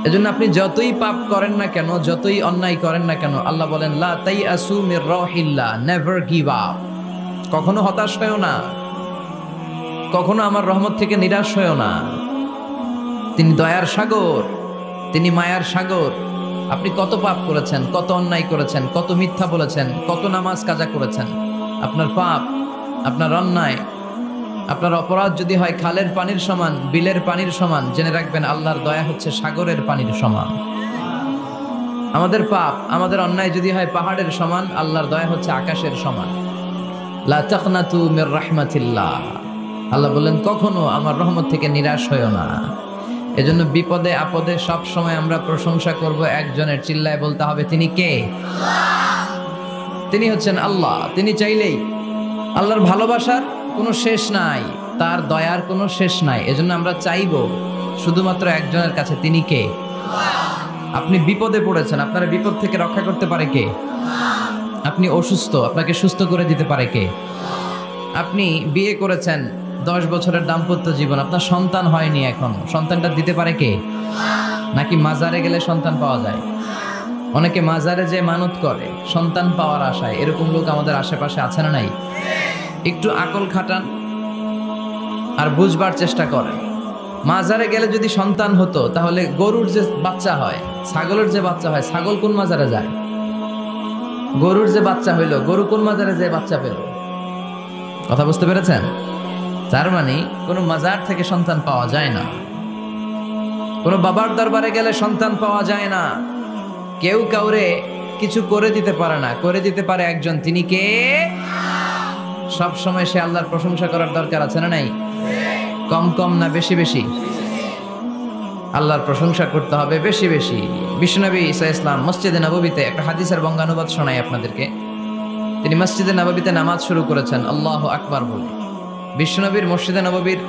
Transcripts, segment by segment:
এজন্য আপনি যতই পাপ করেন না কেন, যতই অন্যায় করেন না কেন, আল্লাহ বলেন লা তাইআসু মির রাহিল্লাহ, নেভার গিভ আপ। কখনো হতাশ হয়ো না, কখনো আমার রহমত থেকে নিরাশ হয়ো না। তিনি দয়ার সাগর, তিনি মায়ার সাগর। আপনি কত পাপ করেছেন, কত অন্যায় করেছেন, কত মিথ্যা বলেছেন, কত নামাজ কাজা করেছেন। আপনার পাপ, আপনার অন্যায়, আপনার অপরাধ যদি হয় খালের পানির সমান, বিলের পানির সমান, জেনে রাখবেন আল্লাহর দয়া হচ্ছে সাগরের পানির সমান। আমাদের পাপ, আমাদের অন্যায় যদি হয় পাহাড়ের সমান, আল্লাহর দয়া হচ্ছে আকাশের সমান। লা তাকনাতু মির রাহমাতিল্লাহ, আল্লাহ বললেন কখনো আমার রহমত থেকে নিরাশ হয়ো না। এজন্য বিপদে আপদে সব সময় আমরা প্রশংসা করব একজনের, চিল্লায় বলতে হবে তিনি কে? তিনি হচ্ছেন আল্লাহ। তিনি চাইলেই, আল্লাহর ভালোবাসার কোনো শেষ নাই, তার দয়ার কোনো শেষ নাই। এজন্য আমরা চাইব শুধুমাত্র একজনের কাছে, তিনি কে? আপনি বিপদে পড়েছেন, আপনার বিপদ থেকে রক্ষা করতে পারে কে? আপনি অসুস্থ, আপনাকে সুস্থ করে দিতে পারে কে? আপনি বিয়ে করেছেন, 10 বছরের দাম্পত্য জীবন, আপনার সন্তান হয়নি এখনো, সন্তানটা দিতে পারে কে? নাকি মাজারে গেলে সন্তান পাওয়া যায়? অনেকে মাজারে যে মানত করে সন্তান পাওয়ার আশায়, এরকম লোক আমাদের আশেপাশে আছে না নাই? একটু আকল খাটান আর বুঝবার চেষ্টা করেন। মাজারে গেলে যদি সন্তান হতো, তাহলে গরুর যে বাচ্চা হয়, ছাগলের যে বাচ্চা হয়, ছাগল কোন মাজারে যায়? গরুর যে বাচ্চা হইলো, গরু কোন মাজারে যে বাচ্চা পেল? কথা বুঝতে পেরেছেন? তার মানে কোনো মাজার থেকে সন্তান পাওয়া যায় না, কোনো বাবার দরবারে গেলে সন্তান পাওয়া যায় না। কেউ কাউরে কিছু করে দিতে পারে না, করে দিতে পারে একজন, তিনি কে? সব সময় সে আল্লাহর প্রশংসা করার দরকার আছে না নাই? কম কম না বেশি বেশি? আল্লাহর প্রশংসা করতে হবে বেশি বেশি। বিশ্বনবী ঈসা ইসলাম মসজিদে নববীতে একটা হাদিসের বঙ্গানুবাদ শোনাই আপনাদেরকে। তিনি মসজিদে নববীতে নামাজ শুরু করেছেন আল্লাহু আকবার বলে। বিশ্বনবীর মসজিদে নববীর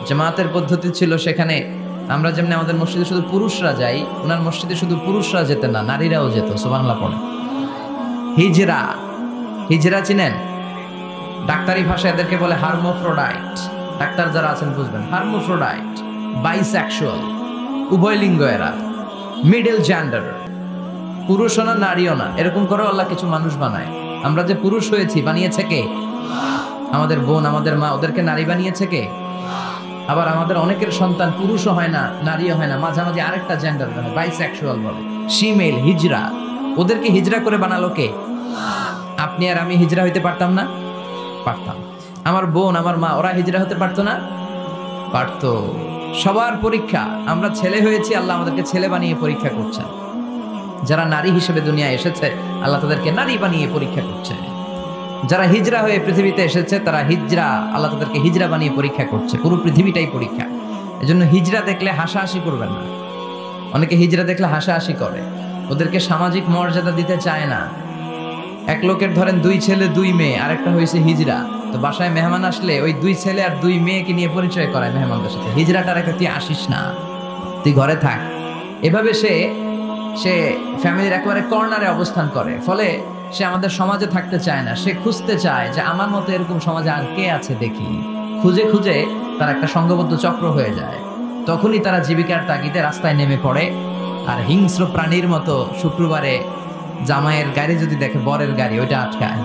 জামাতের পদ্ধতি ছিল, সেখানে আমরা যেমন আমাদের মসজিদে শুধু পুরুষরা যাই, ওনার মসজিদে শুধু পুরুষরা যেতেন না, নারীরাও যেত। সুবহানাল্লাহ পড়ে। হিজরা, হিজরা চিনেন? ডাক্তারি ভাষায় এদেরকে বলে হার্মোফ্রোডাইট। ডাক্তার যারা আছেন বুঝবেন, হার্মোফ্রোডাইট, বাইসেক্সুয়াল, উভয় লিঙ্গ এরা, মিডল জেন্ডার, পুরুষও না নারীও না, এরকম করে আল্লাহ কিছু মানুষ বানায়। আমরা যে পুরুষ হয়েছি বানিয়েছে কে? আমাদের বোন, আমাদের মা, ওদেরকে নারী বানিয়েছে কে? আবার আমাদের অনেকের সন্তান পুরুষও হয় না, নারীও হয় না, মাঝামাঝি আরেকটা জেন্ডার হয়, বাইসেক্সুয়াল বলে, শিমেল, হিজরা। ওদেরকে হিজরা করে বানালো কে? আপনি আর আমি হিজরা হইতে পারতাম না? পারতাম। আমার বোন, আমার মা, ওরা হিজরা হতে পারতো না? পারতো। সবার পরীক্ষা, আমরা ছেলে হয়েছি, আল্লাহ আমাদেরকে ছেলে বানিয়ে পরীক্ষা করছেন। যারা নারী হিসেবে দুনিয়ায় এসেছে, আল্লাহ তাদেরকে নারী বানিয়ে পরীক্ষা করছে। যারা হিজরা হয়ে পৃথিবীতে এসেছে, তারা হিজরা, আল্লাহ তাদেরকে হিজরা বানিয়ে পরীক্ষা করছে। পুরো পৃথিবীটাই পরীক্ষা। এজন্য হিজরা দেখলে হাসাহাসি করবেন না। অনেকে হিজরা দেখলে হাসাহাসি করে, ওদেরকে সামাজিক মর্যাদা দিতে চায় না। এক লোকের ধরেন 2 ছেলে 2 মেয়ে, আরেকটা হয়েছে হিজরা। তো বাসায় মেহমান আসলে ওই 2 ছেলে আর 2 মেয়েকে নিয়ে পরিচয় করায় মেহমানদের সাথে। হিজরাটার একটা, তুই আসিস না, তুই ঘরে থাক। এভাবে সে ফ্যামিলির একেবারে কর্নারে অবস্থান করে। ফলে সে আমাদের সমাজে থাকতে চায় না। সে খুঁজতে চায় যে আমার মতো এরকম সমাজে আর কে আছে দেখি। খুঁজে খুঁজে তার একটা সংঘবদ্ধ চক্র হয়ে যায়। তখনই তারা জীবিকার তাগিদে রাস্তায় নেমে পড়ে। আর হিংস্র প্রাণীর মতো শুক্রবারে জামাইয়ের গাড়ি যদি দেখে, বরের গাড়ি, ওইটা আটকায়।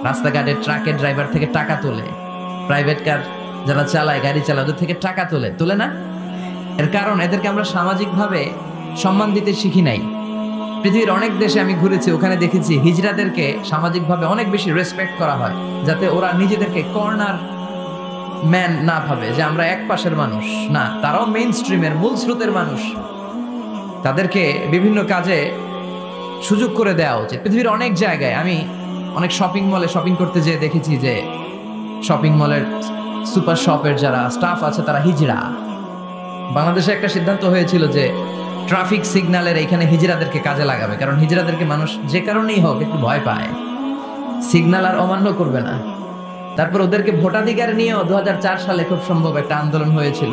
রাস্তাঘাটে ট্রাকের ড্রাইভার থেকে টাকা তোলে, প্রাইভেট কার যারা চালায়, গাড়ি চালায়, ওদের থেকে টাকা তোলে না? এর কারণ এদেরকে আমরা সামাজিকভাবে সম্মান দিতে শিখি নাই। পৃথিবীর অনেক দেশে আমি ঘুরেছি, ওখানে দেখেছি হিজড়াদেরকে সামাজিকভাবে অনেক বেশি রেসপেক্ট করা হয়, যাতে ওরা নিজেদেরকে কর্নার ম্যান না ভাবে, যে আমরা এক পাশের মানুষ না, তারাও মেইন স্ট্রিমের, মূল স্রোতের মানুষ। তাদেরকে বিভিন্ন কাজে সুযোগ করে দেওয়া উচিত। পৃথিবীর অনেক জায়গায় আমি অনেক শপিং মলে শপিং করতে যেয়ে দেখেছি যে শপিং মলের সুপার শপের যারা স্টাফ আছে তারা হিজড়া। বাংলাদেশে একটা সিদ্ধান্ত হয়েছিল যে ট্রাফিক সিগন্যালের এইখানে হিজড়াদেরকে কাজে লাগাবে, কারণ হিজড়াদেরকে মানুষ যে কারণেই হোক একটু ভয় পায়, সিগন্যাল আর অমান্য করবে না। তারপর ওদেরকে ভোটাধিকার নিয়েও 2004 সালে খুব সম্ভব একটা আন্দোলন হয়েছিল,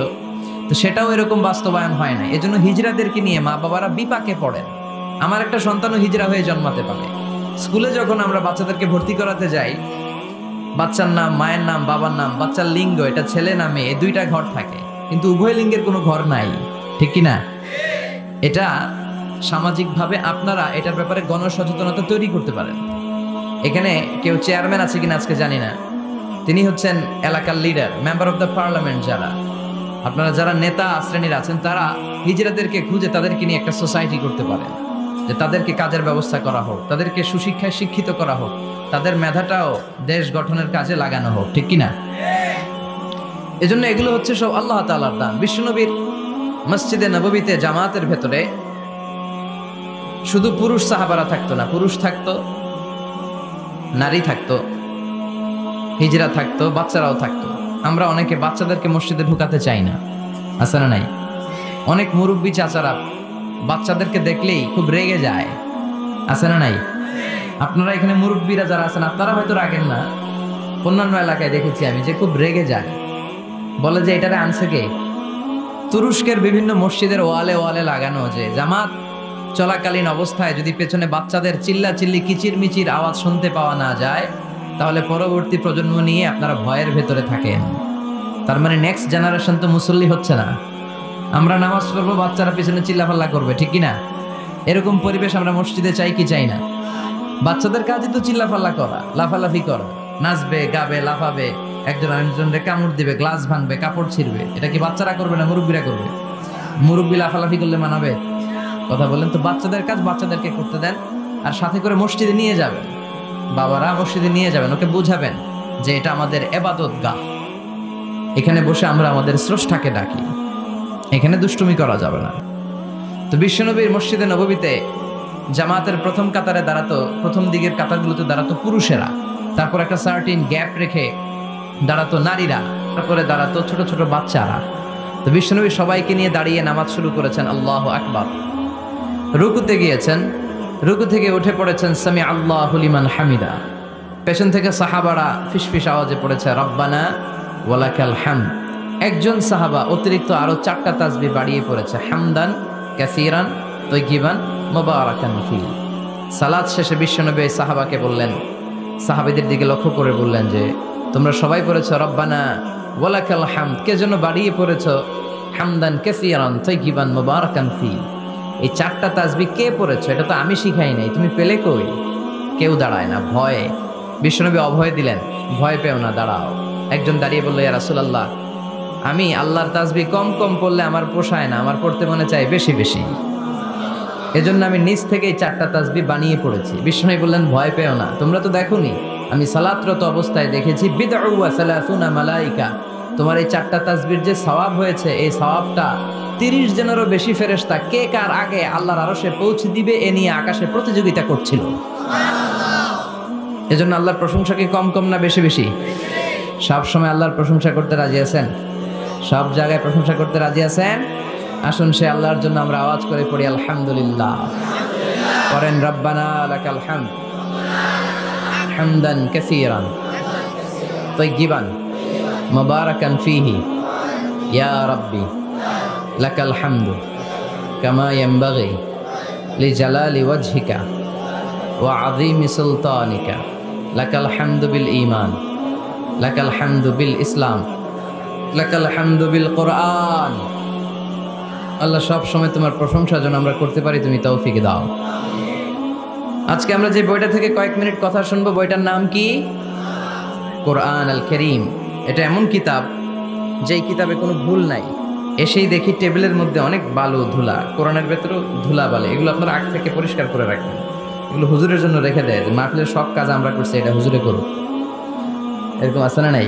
তো সেটাও এরকম বাস্তবায়ন হয় না। এজন্য হিজড়াদেরকে নিয়ে মা বাবারা বিপাকে পড়েন। আমার একটা সন্তানও হিজড়া হয়ে জন্মাতে পারে। স্কুলে যখন আমরা বাচ্চাদেরকে ভর্তি করাতে যাই, বাচ্চার নাম, মায়ের নাম, বাবার নাম, বাচ্চার লিঙ্গ, এটা ছেলে না মেয়ে, এই 2টা ঘর থাকে, কিন্তু উভয় লিঙ্গের কোনো ঘর নাই, ঠিক কিনা? এটা সামাজিকভাবে আপনারা এটার ব্যাপারে গণসচেতনতা তৈরি করতে পারেন। এখানে কেউ চেয়ারম্যান আছে কিনা আজকে জানি না, তিনি হচ্ছেন এলাকার leader, member of the parliament. যারা আপনারা যারা নেতা শ্রেণীর আছেন তারা হিজড়াদেরকে খুঁজে তাদেরকে নিয়ে একটা সোসাইটি করতে পারেন, যে তাদেরকে কাজের ব্যবস্থা করা হোক, তাদেরকে সুশিক্ষায় শিক্ষিত করা হোক, তাদের মেধাটাও দেশ গঠনের কাজে লাগানো হোক, ঠিক কিনা? এজন্য এগুলো হচ্ছে সব আল্লাহ তাআলার দান। বিশ্বনবীর মসজিদে নববীতে জামাতের ভেতরে শুধু পুরুষ সাহাবারা থাকতো না, পুরুষ থাকতো, নারী থাকতো, হিজরা থাকতো, বাচ্চারাও থাকতো। আমরা অনেকে বাচ্চাদেরকে মসজিদে ঢুকাতে চাই না, আছে না নাই? অনেক মুরব্বী চাচারা বাচ্চাদেরকে দেখলেই খুব রেগে যায়, আছে না নাই? আপনারা এখানে মুরব্বীরা যারা আছেন আপনারা হয়তো রাগেন না, অন্যান্য এলাকায় দেখেছি আমি যে খুব রেগে যায়, বলে যে এটারে আনছে কে? তুরস্কের বিভিন্ন মসজিদের ওয়ালে ওয়ালে লাগানো যে জামাত চলাকালীন অবস্থায় যদি পেছনে বাচ্চাদের চিল্লা চিল্লি কিচির মিচির আওয়াজ শুনতে পাওয়া না যায়, তাহলে পরবর্তী প্রজন্ম নিয়ে আপনারা ভয়ের ভেতরে থাকেন। তার মানে নেক্সট জেনারেশন তো মুসল্লি হচ্ছে না। আমরা নামাজ পড়বো, বাচ্চারা পিছনে চিল্লাফাল্লা করবে, ঠিক কিনা? এরকম পরিবেশ আমরা মসজিদে চাই কি চাই না? বাচ্চাদের কাজই তো চিল্লাফাল্লা করা, লাফালাফি করা, নাচবে, গাবে, লাফাবে, একজন আরেকজনকে কামড় দিবে, গ্লাস ভাঙবে, কাপড় ছিঁড়বে। এটা কি বাচ্চারা করবে না মুরব্বীরা করবে? মুরব্বী লাফালাফি করলে মানাবে? কথা বলেন তো। বাচ্চাদের কাজ বাচ্চাদেরকে করতে দেন, আর সাথে করে মসজিদে নিয়ে যাবেন, বাবারা মসজিদে নিয়ে যাবেন, ওকে বুঝাবেন যে এটা আমাদের ইবাদত গাহ, এখানে বসে আমরা আমাদের স্রষ্টাকে ডাকি, এখানে দুষ্টুমি করা যাবে না। তো বিশ্বনবীর মসজিদে নববীতে জামাতের প্রথম কাতারে দাঁড়াতো, প্রথম দিকের কাতারগুলোতে দাঁড়াতো পুরুষেরা, তারপর একটা সার্টিন গ্যাপ রেখে দাঁড়াতো নারীরা, তারপরে দাঁড়াতো ছোট ছোট বাচ্চারা। তো বিশ্বনবী সবাইকে নিয়ে দাঁড়িয়ে নামাজ শুরু করেছেন, আল্লাহু আকবার। রুকুতে গিয়েছেন, রুকু থেকে উঠে পড়েছেন সামি আল্লাহু লিমান হামিদা। পেছন থেকে সাহাবারা ফিসফিস আওয়াজে পড়েছে রব্বানা ওয়ালাকাল হামদ। একজন সাহাবা অতিরিক্ত আরো 4টা তাসবিহ বাড়িয়ে পড়েছে, হামদান কাসীরান তাইয়িবান মুবারাকান ফি। সালাত শেষে বিশ্বনবী সাহাবাকে বললেন, সাহাবীদের দিকে লক্ষ্য করে বললেন যে তোমরা সবাই পড়েছো রব্বানা ওয়ালাকাল হামদ, কে যেন বাড়িয়ে পড়েছো হামদান কাসীরান তাইয়িবান মুবারাকান ফি। এই 4টা তাসবিহ কে পড়েছো? এটা তো আমি শিখাই নাই, তুমি পেলে কই? কেউ দাঁড়ায় না, ভয়ে। বিশ্বনবী অভয় দিলেন, ভয় পেও না, দাঁড়াও। একজন দাঁড়িয়ে বলল, ইয়া রাসূলুল্লাহ, আমি আল্লাহর তাসবিহ কম কম পড়লে আমার পোষায় না, আমার পড়তে মনে চাই বেশি বেশি, এজন্য আমি নিজ থেকেই 4টা তাসবিহ বানিয়ে পড়েছি। বিশ্বনবী বললেন, ভয় পেও না, তোমরা তো দেখোনি, আমি সালাতরত অবস্থায় দেখেছি বিদউ ওয়া সালাসুনা মালাইকা, তোমার এই 4টা তাসবিহর যে সওয়াব হয়েছে, এই সওয়াবটা 30 জনেরও বেশি ফেরেশতা কে কার আগে আল্লাহর আরশে পৌঁছে দিবে এ নিয়ে আকাশে প্রতিযোগিতা করছিল। এজন্য আল্লাহর প্রশংসা কি কম কম না বেশি বেশি? সব সময় আল্লাহর প্রশংসা করতে রাজি আছেন? সব জায়গায় প্রশংসা করতে রাজি আছেন? আসুন সে আল্লাহর জন্য আমরা আওয়াজ করে পড়ি আলহামদুলিল্লাহ। করেন রব্বানা লাকাল হামদ হামদান কাসীরান তাইয়িবান মুবারাকান ফীহি ইয়া রাব্বি লাকাল হামদু কামা ইয়ানবাগি লিজালালি ওয়াজহিকা ওয়া আযীমি সুলতানিকা লাকাল হামদু বিল ঈমান লাকাল হামদু বিল ইসলাম লাকাল হামদু বিল কোরআন। আল্লাহ সব সময় তোমার প্রশংসা যেন আমরা করতে পারি, তুমি তৌফিক দাও। আজকে আমরা যে বইটা থেকে কয়েক মিনিট কথা শুনবো, বইটার নাম কি? কোরআন আল কারীম। এটা এমন কিতাব যেই কিতাবে কোনো ভুল নাই। এসেই দেখি টেবিলের মধ্যে অনেক বালু ধুলা, কোরআনের ভেতরেও ধুলা বালে, এগুলো আপনারা আগ থেকে পরিষ্কার করে রাখবেন। এগুলো হুজুরের জন্য রেখে দেয় যে মাহফিলের সব কাজ আমরা করছি, এটা হুজুরে করুক, এরকম আছে না নাই?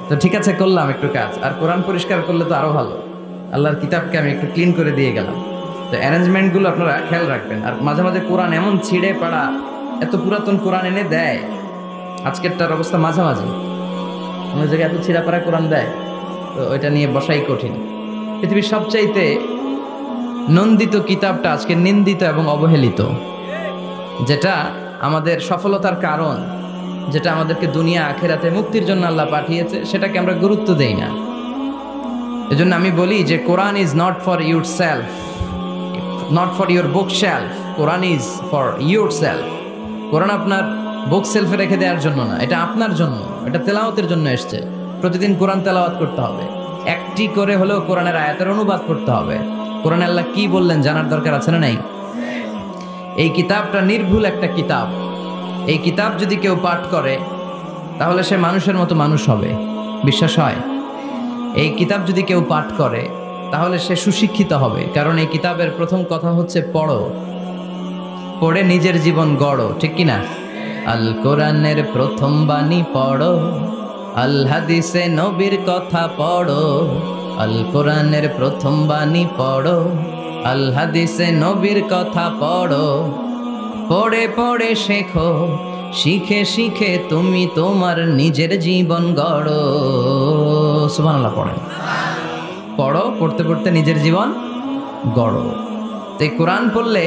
তো ঠিক আছে, করলাম একটু কাজ, আর কোরআন পরিষ্কার করলে তো আরো ভালো। আল্লাহর কিতাবকে আমি একটু ক্লিন করে দিয়ে গেলাম। তো অ্যারেঞ্জমেন্টগুলো আপনারা খেয়াল রাখবেন। আর মাঝে মাঝে কোরআন এমন ছিঁড়ে পাড়া, এত পুরাতন কোরআন এনে দেয়, আজকেরটার অবস্থা মাঝামাঝি, অন্য জায়গায় এত ছিঁড়া পাড়া কোরআন দেয়, তো ওইটা নিয়ে বসাই কঠিন। পৃথিবীর সবচাইতে নন্দিত কিতাবটা আজকে নিন্দিত এবং অবহেলিত, যেটা আমাদের সফলতার কারণ, যেটা আমাদেরকে দুনিয়া আখেরাতে মুক্তির জন্য আল্লাহ পাঠিয়েছে, সেটাকে আমরা গুরুত্ব দেই না। এজন্য আমি বলি যে Quran is not for yourself, not for your bookshelf, Quran is for yourself. Quran আপনার বুক সেলফে রেখে দেওয়ার জন্য না, এটা আপনার জন্য, এটা তেলাওয়াতের জন্য এসছে। প্রতিদিন কোরআন তেলাওয়াত করতে হবে, একটি করে হলেও কোরআনের আয়াতের অনুবাদ করতে হবে, কোরআনে আল্লাহ কি বললেন জানার দরকার আছে না নাই? এই কিতাবটা নির্ভুল একটা কিতাব। এই কিতাব যদি কেউ পাঠ করে তাহলে সে মানুষের মতো মানুষ হবে, বিশ্বাস হয়? এই কিতাব যদি কেউ পাঠ করে তাহলে সে সুশিক্ষিত হবে, কারণ এই কিতাবের প্রথম কথা হচ্ছে পড়ো, পড়ে নিজের জীবন গড়ো, ঠিক কিনা? আল কোরআনের প্রথম বাণী পড়ো, আল হাদিসে নবীর কথা পড়ো। আল কোরআনের প্রথম বাণী পড়ো, আল হাদিসে নবীর কথা পড়ো। পড়ে পড়ে শেখো, শিখে শিখে তুমি তোমার নিজের জীবন গড়ো। সুবহানাল্লাহ পড়েন। পড়ো, পড়তে পড়তে নিজের জীবন গড়ো। তো এই কোরআন পড়লে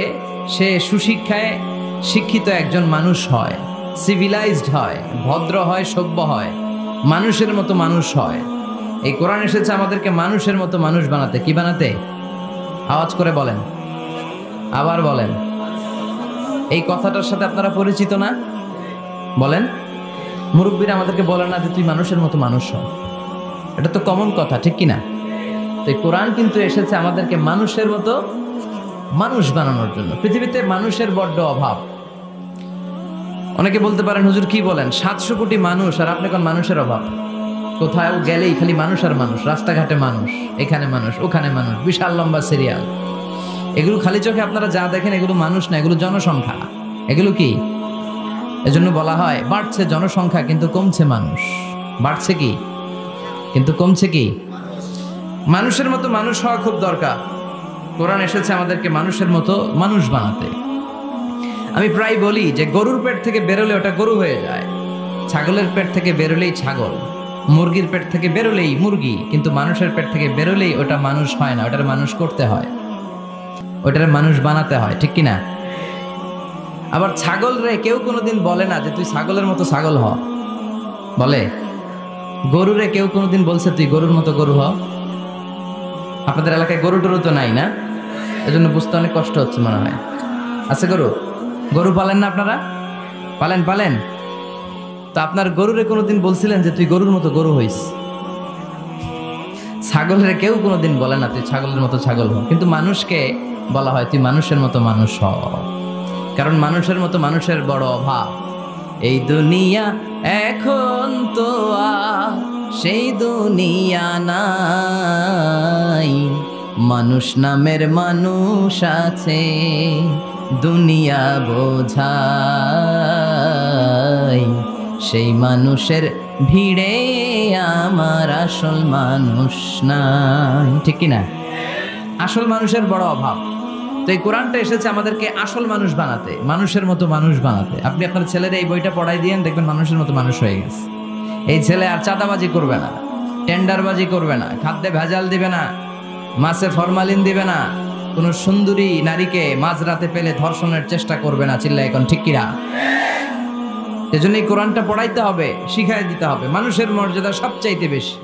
সে সুশিক্ষায় শিক্ষিত একজন মানুষ হয়, সিভিলাইজড হয়, ভদ্র হয়, সভ্য হয়, মানুষের মতো মানুষ হয়। এই কোরআন এসেছে আমাদেরকে মানুষের মতো মানুষ বানাতে। কি বানাতে? আওয়াজ করে বলেন, আবার বলেন। এই কথাটার সাথে আপনারা পরিচিত না? বলেন। মুরব্বীরা আমাদেরকে বলেন না যে তুই মানুষের মতো মানুষ হ, এটা তো কমন কথা, ঠিক কিনা? তো এই কোরআন কিন্তু এসেছে আমাদেরকে মানুষের মতো মানুষ বানানোর জন্য। পৃথিবীতে মানুষের বড্ড অভাব। অনেকে বলতে পারেন হুজুর কি বলেন, 700 কোটি মানুষ আর আপনি কোন মানুষের অভাব? কোথাও গেলেই খালি মানুষ আর মানুষ, রাস্তাঘাটে মানুষ, এখানে মানুষ, ওখানে মানুষ, বিশাল লম্বা সিরিয়াল। এগুলো খালি চোখে আপনারা যা দেখেন এগুলো মানুষ না, এগুলো জনসংখ্যা। এগুলো কি? এজন্য বলা হয় বাড়ছে জনসংখ্যা কিন্তু কমছে মানুষ। বাড়ছে কি কিন্তু কমছে কি? মানুষের মতো মানুষ হওয়া খুব দরকার। কোরআন এসেছে আমাদেরকে মানুষের মতো মানুষ বানাতে। আমি প্রায় বলি যে গরুর পেট থেকে বেরোলে ওটা গরু হয়ে যায়, ছাগলের পেট থেকে বেরোলেই ছাগল, মুরগির পেট থেকে বেরোলেই মুরগি, কিন্তু মানুষের পেট থেকে বেরোলেই ওটা মানুষ হয় না, ওটার মানুষ করতে হয়, ওটার মানুষ বানাতে হয়, ঠিক কিনা? আবার ছাগল রে কেউ কোনোদিন বলে না যে তুই ছাগলের মতো ছাগল হ, বলে? গরু রে কেউ কোনোদিন বলছে তুই গরুর মতো গরু হ? আপনাদের এলাকায় গরু টরু তো নাই না, এজন্য বুঝতে অনেক কষ্ট হচ্ছে মনে হয়। আছে গরু? গরু পালেন না আপনারা? পালেন? পালেন তো আপনার গরুরে কোনোদিন বলছিলেন যে তুই গরুর মতো গরু হইস? ছাগলের কেউ কোনোদিন বলে না তুই ছাগলের মতো ছাগল হ, কিন্তু মানুষকে বলা হয় তুই মানুষের মতো মানুষ হ, কারণ মানুষের মতো মানুষের বড় অভাব। এই দুনিয়া এখন তো আর সেই দুনিয়া নাই, মানুষ নামের মানুষ আছে দুনিয়া বোঝায়, সেই মানুষের ভিড়ে আমার আসল মানুষ নাই, ঠিক কিনা? আসল মানুষের বড় অভাব। তো এই কোরআনটা এসেছে আমাদেরকে আসল মানুষ বানাতে, মানুষের মতো মানুষ বানাতে। আপনি আপনার ছেলের এই বইটা পড়াই দিয়েন, দেখবেন মানুষের মতো মানুষ হয়ে গেছে। এই ছেলে আর চাঁদাবাজি করবে না, টেন্ডারবাজি করবে না, খাদ্যে ভেজাল দিবে না, মাছে ফরমালিন দিবে না, কোনো সুন্দরী নারীকে মাঝরাতে পেলে ধর্ষণের চেষ্টা করবে না। চিল্লা এখন, ঠিক কিনা? এজন্য এই কোরআনটা পড়াইতে হবে, শিখাই দিতে হবে। মানুষের মর্যাদা সবচাইতে বেশি।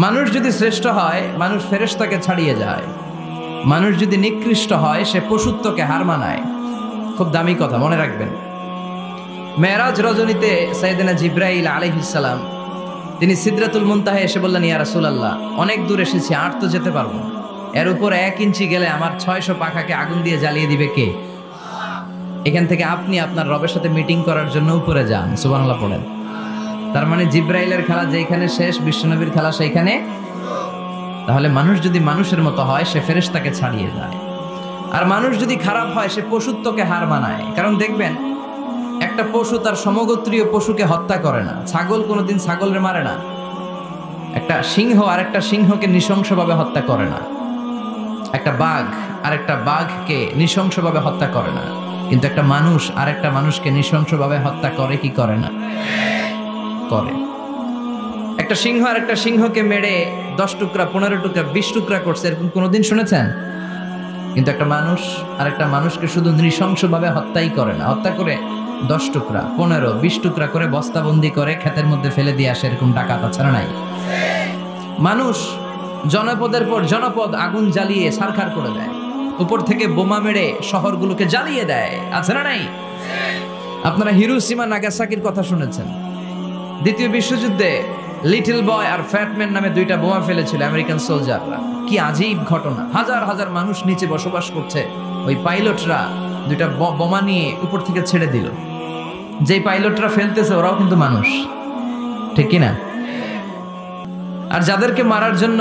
মানুষ যদি শ্রেষ্ঠ হয় মানুষ ফেরেশতাকে ছাড়িয়ে যায়, মানুষ যদি নিকৃষ্ট হয় সে পশুত্বকে হার মানায়। খুব দামি কথা, মনে রাখবেন। মেরাজ রজনীতে সাইয়েদনা জিব্রাইল আলাইহিস সালাম তিনি সিদরাতুল মুনতাহা এসে বললেন, ইয়া রাসূলুল্লাহ, অনেক দূর এসেছি, আর তো যেতে পারবো না, এর উপর 1 ইঞ্চি গেলে আমার 600 পাখাকে আগুন দিয়ে জ্বালিয়ে দিবে কে? এখান থেকে আপনি আপনার রবের সাথে মিটিং করার জন্য উপরে যান। সুবহানাল্লাহ পড়েন। তার মানে জিব্রাইলের খেলা যেখানে শেষ, বিশ্বনবীর খেলা সেইখানে। তাহলে মানুষ যদি মানুষের মতো হয় সে ফেরেশতাকে ছাড়িয়ে যায়, আর মানুষ যদি খারাপ হয় সে পশুত্বকে হার মানায়। কারণ দেখবেন একটা পশু তার সমগোত্রীয় পশুকে হত্যা করে না, ছাগল কোনোদিন ছাগলের মারে না, একটা সিংহ আর একটা সিংহকে নৃশংসভাবে হত্যা করে না, একটা বাঘ আর একটা বাঘকে নৃশংসভাবে হত্যা করে না, কিন্তু একটা মানুষ আর একটা মানুষকে নৃশংসভাবে হত্যা করে কি করে না? করে। একটা সিংহ আর একটা সিংহকে মেরে 10 টুকরা, 15 টুকরা, 20 টুকরা করছে, এরকম কোনোদিন শুনেছেন? কিন্তু একটা মানুষ আর একটা মানুষকে শুধু নৃশংসভাবে হত্যাই করে না, হত্যা করে 10 টুকরা, 15, 20 টুকরা করে বস্তাবন্দি করে ক্ষেতের মধ্যে ফেলে দিয়ে আসে, এরকম ডাকাত আছে না নাই? মানুষ জনপদের পর জনপদ আগুন জ্বালিয়ে ছারখার করে দেয়, উপর থেকে বোমা মেরে শহরগুলোকে জ্বালিয়ে দেয়, আছে না নাই? আপনারা হিরোশিমা নাগাসাকির কথা শুনেছেন। দ্বিতীয় বিশ্বযুদ্ধে লিটল বয় আর ফ্যাটম্যান নামে 2টা বোমা ফেলেছিল আমেরিকান সোলজাররা। কি আজীব ঘটনা, হাজার হাজার মানুষ নিচে বসবাস করছে, ওই পাইলটরা দুইটা বোমা নিয়ে উপর থেকে ছেড়ে দিল। যেই পাইলটরা ফেলতেছে ওরাও কিন্তু মানুষ, ঠিক কিনা? আর যাদেরকে মারার জন্য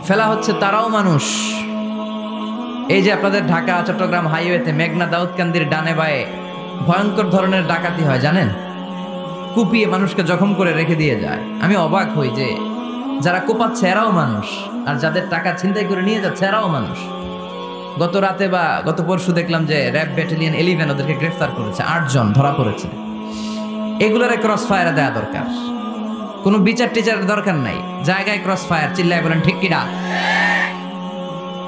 ফেলা হচ্ছে তারাও মানুষ। এই যে আপনাদের ঢাকা চট্টগ্রাম হাইওয়েতে মেঘনা দাউদকান্দির ডানে বায়ে ভয়ঙ্কর ধরনের ডাকাতি হয় জানেন? কুপিয়ে মানুষকে জখম করে রেখে দিয়ে যায়। আমি অবাক হই যে যারা কোপাচ্ছে এরাও মানুষ, আর যাদের টাকা ছিনতাই করে নিয়ে যাচ্ছে এরাও মানুষ। গত রাতে বা গত পরশু দেখলাম যে র্যাব ব্যাটালিয়ন 11 ওদেরকে গ্রেফতার করেছে, 8 জন ধরা পড়েছে। এগুলোর ক্রস ফায়ারে দেওয়া দরকার, কোনো বিচার টিচারের দরকার নাই, জায়গায় ক্রস ফায়ার, চিল্লায় বলেন ঠিক কিনা?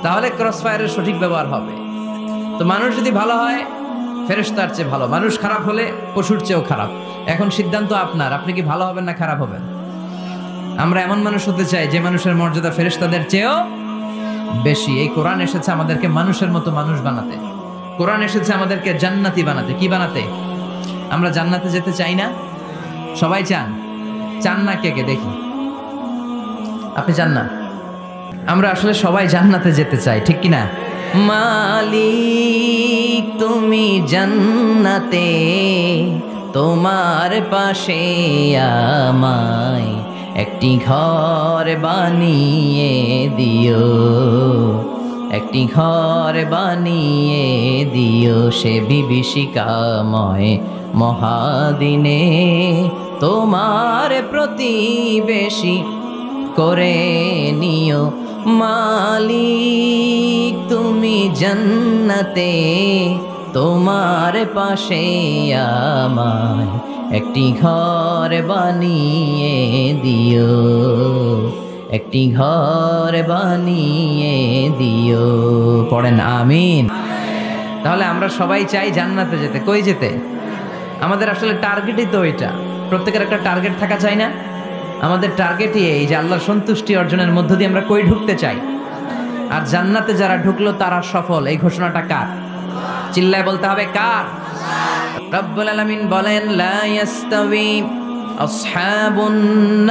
তাহলে ক্রস ফায়ারের সঠিক ব্যবহার হবে। তো মানুষ যদি ভালো হয় ফেরেশতার চেয়ে ভালো, মানুষ খারাপ হলে পশুর চেয়েও খারাপ। এখন সিদ্ধান্ত আপনার, আপনি কি ভালো হবেন না খারাপ হবেন? আমরা এমন মানুষ হতে চাই যে মানুষের মর্যাদা ফেরেশতাদের চেয়েও বেশি। এই কোরআন এসেছে আমাদেরকে মানুষের মতো মানুষ বানাতে, কোরআন এসেছে আমাদেরকে জান্নাতি বানাতে। কি বানাতে? আমরা জান্নাতে যেতে চাই না? সবাই চান? চান না কে কে দেখি? আপনি চান না? আমরা আসলে সবাই জান্নাতে যেতে চাই, ঠিক কিনা? মালিক তুমি জান্নাতে, তোমার পাশে আমায় একটি ঘর বানিয়ে দিও, একটি ঘর বানিয়ে দিও সে বিভীষিকাময় মহাদিনে, তোমার প্রতিবেশী করে নিও। মালিক তুমি জান্নাতে, তোমার পাশে আমায় একটি ঘর বানিয়ে দিও, একটি ঘর বানিয়ে দিও। পড়েন আমিন। তাহলে আমরা সবাই চাই জান্নাতে যেতে। কই যেতে? আমাদের আসলে টার্গেটই তো এটা। প্রত্যেকের একটা টার্গেট থাকা চাই না? আমাদের টার্গেটই এই যে আল্লাহর সন্তুষ্টি অর্জনের মধ্য দিয়ে আমরা কই ঢুকতে চাই। আর জান্নাতে যারা ঢুকলো তারা সফল, এই ঘোষণাটা কার? চিল্লায় বলতে হবে কার? রব্বুল আলামিন বলেন লা ইয়াস্তাবি আসহাবুন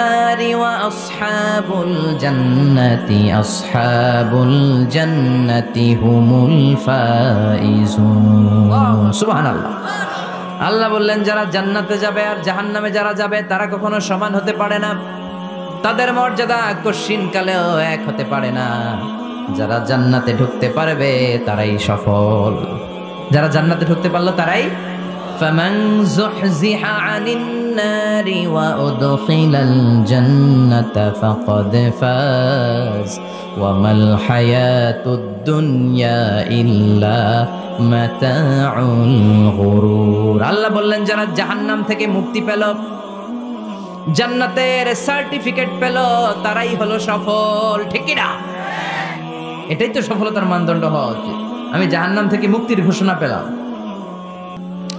নারি ওয়া আসহাবুল জান্নাতি, আসহাবুল জান্নাতি হুমুল ফাইজুন। সুবহানাল্লাহ। আল্লাহ বললেন যারা জান্নাতে যাবে আর জাহান্নামে যারা যাবে তারা কখনো সমান হতে পারে না, তাদের মর্যাদা কশিনকালেও এক হতে পারে না। যারা জান্নাতে ঢুকতে পারবে তারাই সফল, যারা জান্নাতে ঢুকতে পারলো তারাই। ফামান যুহজিহা আনিন নারি ওয়া উদখিলাল জান্নাতা ফাকাদ ফাজ ওয়া মাল হায়াতুদ দুনিয়া ইল্লা মাতাউল গুরুর। আল্লাহ বললেন যারা জাহান্নাম থেকে মুক্তি পেল, জান্নাতের সার্টিফিকেট পেল, তারাই হলো সফল, ঠিক কি না? এটাই তো সফলতার মানদণ্ড হওয়া উচিত। আমি জাহান্নাম থেকে মুক্তির ঘোষণা পেলাম,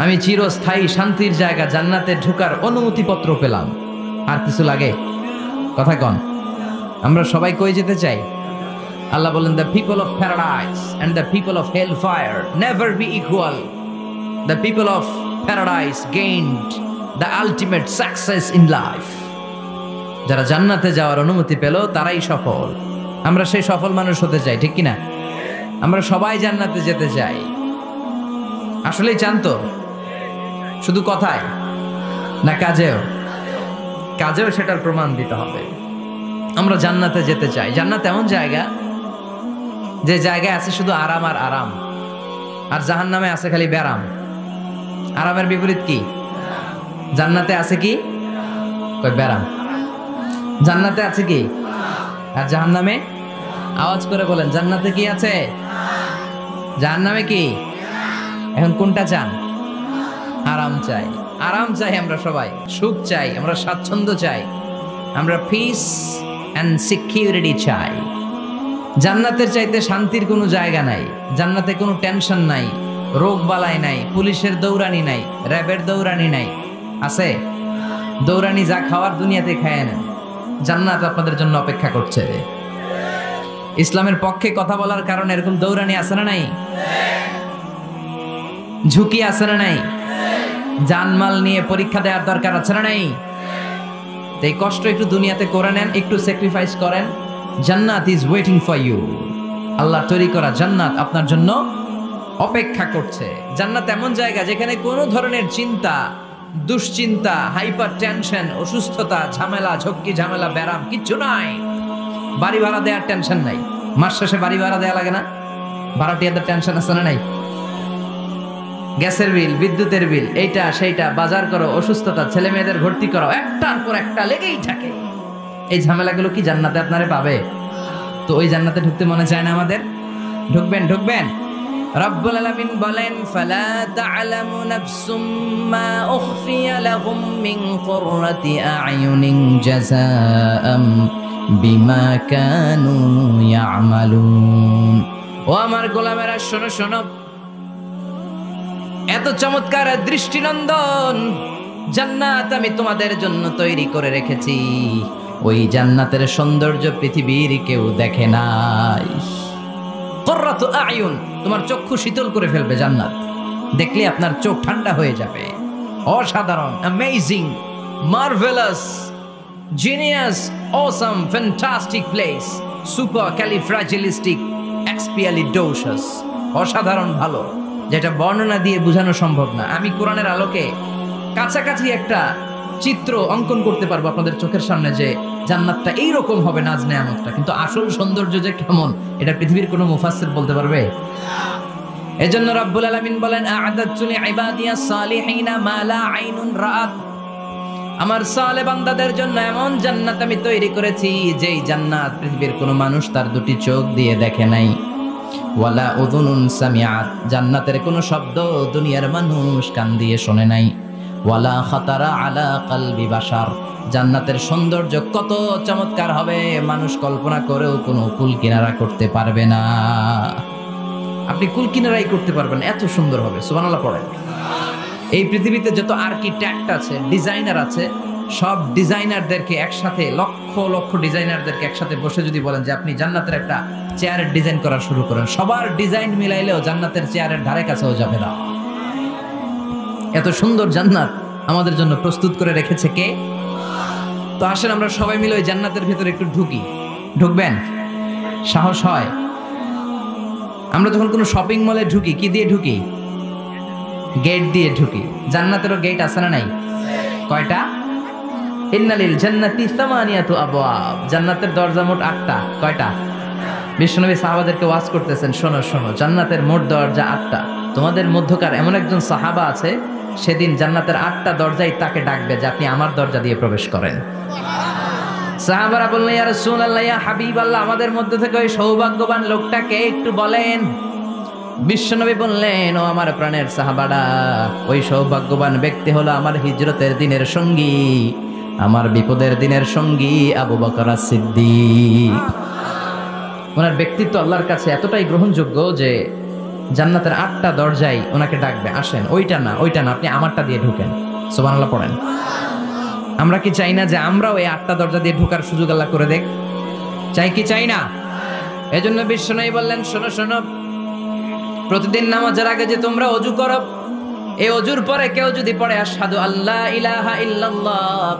আমি চিরস্থায়ী শান্তির জায়গা জান্নাতে ঢোকার অনুমতিপত্র পেলাম, আর কিছু লাগে? কথা কন। আমরা সবাই কই যেতে চাই? আল্লাহ বলেন the people of paradise and the people of hellfire never be equal. The people of paradise gained the ultimate success in life. যারা জান্নাতে যাওয়ার অনুমতি পেল তারাই সফল। আমরা সেই সফল মানুষ হতে চাই, ঠিক কিনা? আমরা সবাই জান্নাতে যেতে চাই। আসলেই চান তো? শুধু কথায় না কাজেও? কাজেও সেটার প্রমাণ দিতে হবে। আমরা জান্নাতে যেতে চাই। জান্নাত এমন জায়গা যে জায়গায় আছে শুধু আরাম আর আরাম, আর জাহান্নামে আছে খালি ব্যারাম। আরামের বিপরীত কি? জান্নাতে আছে কি? কই ব্যারাম। জান্নাতে আছে কি? আর জাহান্নামে? আওয়াজ করে বলেন জান্নাতে কি আছে? জাহান্নামে কি? এখন কোনটা চান? আরাম চাই। আরাম চাই আমরা সবাই, সুখ চাই, আমরা স্বাচ্ছন্দ্য চাই, আমরা পিস অ্যান্ড সিকিউরিটি চাই। জান্নাতের চাইতে শান্তির কোনো জায়গা নাই। জান্নাতে কোনো টেনশন নাই, রোগ বালাই নাই, পুলিশের দৌড়ানি নাই, র্যাবের দৌড়ানি নাই। আছে? দৌড়ানি যা খাওয়ার দুনিয়াতে খায় না, জান্নাত আপনাদের জন্য অপেক্ষা করছে। ইসলামের পক্ষে কথা বলার কারণে এরকম দৌড়ানি আছে না নাই? ঝুঁকি আছে না নাই? জানমাল নিয়ে পরীক্ষা দেওয়ার দরকার আছে না নাই? এই কষ্ট একটু দুনিয়াতে করে নেন, একটু স্যাক্রিফাইস করেন, জান্নাত ইজ ওয়েটিং ফর ইউ। আল্লাহ তৈরি করা জান্নাত আপনার জন্য অপেক্ষা করছে। জান্নাত এমন জায়গা যেখানে কোনো ধরনের চিন্তা, দুশ্চিন্তা, হাইপার টেনশন, অসুস্থতা, ঝামেলা, ঝক্কি ঝামেলা, ব্যারাম কিচ্ছু নাই। বাড়ি ভাড়া দেওয়ার টেনশন নাই। মাস শেষে বাড়ি ভাড়া দেওয়া লাগে না? ভাড়াটিয়াদের টেনশন আছে না নাই? গ্যাসের বিল, বিদ্যুতের বিল, এইটা সেইটা, বাজার করো, অসুস্থতা, ছেলে মেয়েদের ভর্তি করো, একটার পর একটা লেগেই থাকে। এই ঝামেলাগুলো কি জান্নাতে আপনারে পাবে? তো ওই জান্নাতে ঢুকতে মনে চায় না আমাদের? ঢুকবেন ঢুকবেন। রব্বুল আলামিন বলেন, ফালা তা'লামু নাফসুম মা উখফিয়া লাহুম মিন কুররাতি আ'য়ুনিন জাযাআম বিমা কানু ইয়া'মালুন। ও আমার গোলামেরা, শোনো শোনো, এত চমৎকার দৃষ্টিনন্দন জান্নাত আমি তোমাদের জন্য তৈরি করে রেখেছি। ওই জান্নাতের সৌন্দর্য পৃথিবীর কেউ দেখে নাই। কুররাতু আ'য়ুন, তোমার চক্ষু শীতল করে ফেলবে জান্নাত। দেখলে আপনার চোখ ঠান্ডা হয়ে যাবে। অসাধারণ, amazing, marvellous, genius, awesome, fantastic place, supercalifragilisticexpialidocious. অসাধারণ ভালো, যেটা বর্ণনা দিয়ে বোঝানো সম্ভব না। আমি কোরআনের আলোকে কাছাকাছি একটা চিত্র অঙ্কন করতে পারবো আপনাদের চোখের সামনে, যে জান্নাতটা এইরকম হবে, নাজ নেয়ামতটা। কিন্তু আসল সৌন্দর্য যে কেমন, এটা পৃথিবীর কোনো মুফাসসির বলতে পারবে? এজন্য রব্বুল আলামিন বলেন, আ'আদাতু লিইবাদিয়াস সালিহিনা মা লা আইনুন রাআত। আমার সালেহ বান্দাদের জন্য এমন জান্নাত আমি তৈরি করেছি, যেই জান্নাত পৃথিবীর কোনো মানুষ তার দুটি চোখ দিয়ে দেখে নাই। ওয়ালা উযুনুন সামিআত, জান্নাতের কোনো শব্দ দুনিয়ার মানুষ কান দিয়ে শোনে নাই। ওয়ালা খাতারা আলা কলবি বাশার, জান্নাতের সৌন্দর্য কত চমৎকার হবে মানুষ কল্পনা করেও কোনো কুল কিনারা করতে পারবে না। আপনি কুল কিনারাই করতে পারবেন, এত সুন্দর হবে। সুবহানাল্লাহ পড়েন। এই পৃথিবীতে যত আর্কিটেক্ট আছে, ডিজাইনার আছে, সব ডিজাইনারদেরকে একসাথে, লক্ষ লক্ষ ডিজাইনারদেরকে একসাথে বসে যদি বলেন যে আপনি জান্নাতের একটা চেয়ারের ডিজাইন করা শুরু করেন, সবার ডিজাইন মিলাইলেও জান্নাতের চেয়ারের ধারে কাছেও যাবে না। এত সুন্দর জান্নাত আমাদের জন্য প্রস্তুত করে রেখেছে কে? তো আসেন আমরা সবাই মিলে ওই জান্নাতের ভিতরে একটু ঢুকি। ঢুকবেন? সাহস হয়? আমরা যখন কোনো শপিং মলে ঢুকি, কি দিয়ে ঢুকি? গেট দিয়ে ঢুকি। জান্নাতেরও গেট আছে না নাই? কয়টা? ইন্নালিল জান্নাতি সামানিয়াতু আবওয়াব, জান্নাতের দরজা মোট 8টা। কয়টা? বিশ্বনবী সাহাবাদেরকে ওয়াজ করতেছেন, শোনো শোনো, জান্নাতের মোট দরজা 8টা। তোমাদের মধ্যকার এমন একজন সাহাবা আছে, সেদিন জান্নাতের 8টা দরজাই তাকে ডাকবে যে আপনি আমার দরজা দিয়ে প্রবেশ করেন। সাহাবারা বললেন, ইয়া রাসূলুল্লাহ, ইয়া হাবিবাল্লাহ, আমাদের মধ্যে থেকে ওই সৌভাগ্যবান লোকটাকে একটু বলেন। বিশ্বনবী বললেন, ও আমার প্রাণের সাহাবারা, ওই সৌভাগ্যবান ব্যক্তি হলো আমার হিজরতের দিনের সঙ্গী, আমার বিপদের দিনের সঙ্গী আবু বকর as-সিদ্দিক। ওনার ব্যক্তিত্ব আল্লাহর কাছে এতটাই গ্রহণযোগ্য যে জান্নাতের 8টা দরজাই ওনাকে ডাকবে, আসেন। ওইটা না, ওইটা না, আপনি আমারটা দিয়ে ঢুকেন। সুবহানাল্লাহ পড়েন। আমরা কি চাই না যে আমরাও এই 8টা দরজা দিয়ে ঢোকার সুযোগ আল্লাহ করে দেখ? চাই কি চাই না? এজন্য বিশ্বনবী বললেন, শোনো শোনো, প্রতিদিন নামাজের আগে যে তোমরা ওযু করো, এই ওযুর পরে কেউ যদি পড়ে আশহাদু আল্লা ইলাহা ইল্লাল্লাহ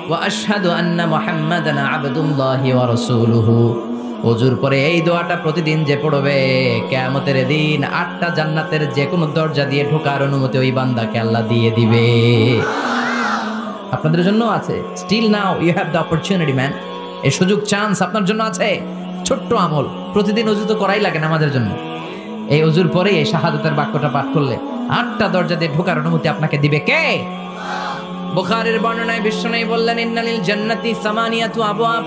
ওয়া আশহাদু আন্না মুহাম্মাদান আবদুল্লাহি ওয়া রাসূলুহু, ওযুর পরে এই দোয়াটা প্রতিদিন যে পড়বে, কিয়ামতের দিন 8টা জান্নাতের যে কোনো দরজা দিয়ে ঢোকার অনুমতি ওই বান্দাকে আল্লাহ দিয়ে দিবে। আপনাদের জন্য আছে। Still now you have the opportunity man. এই সুযোগ, চান্স আপনার জন্য আছে। ছোট্ট আমল, প্রতিদিন ওযু তো করাই লাগে না আমাদের জন্য। এই ওযুর পরে এই শাহাদাতের বাক্যটা পাঠ করলে 8টা দরজা দিয়ে ঢোকার অনুমতি আপনাকে দিবে কে? বুখারীর বর্ণনায় বিশ্বনবী বললেন, ইন্নালিল জান্নাতি সামানিয়াতু আবওয়াব,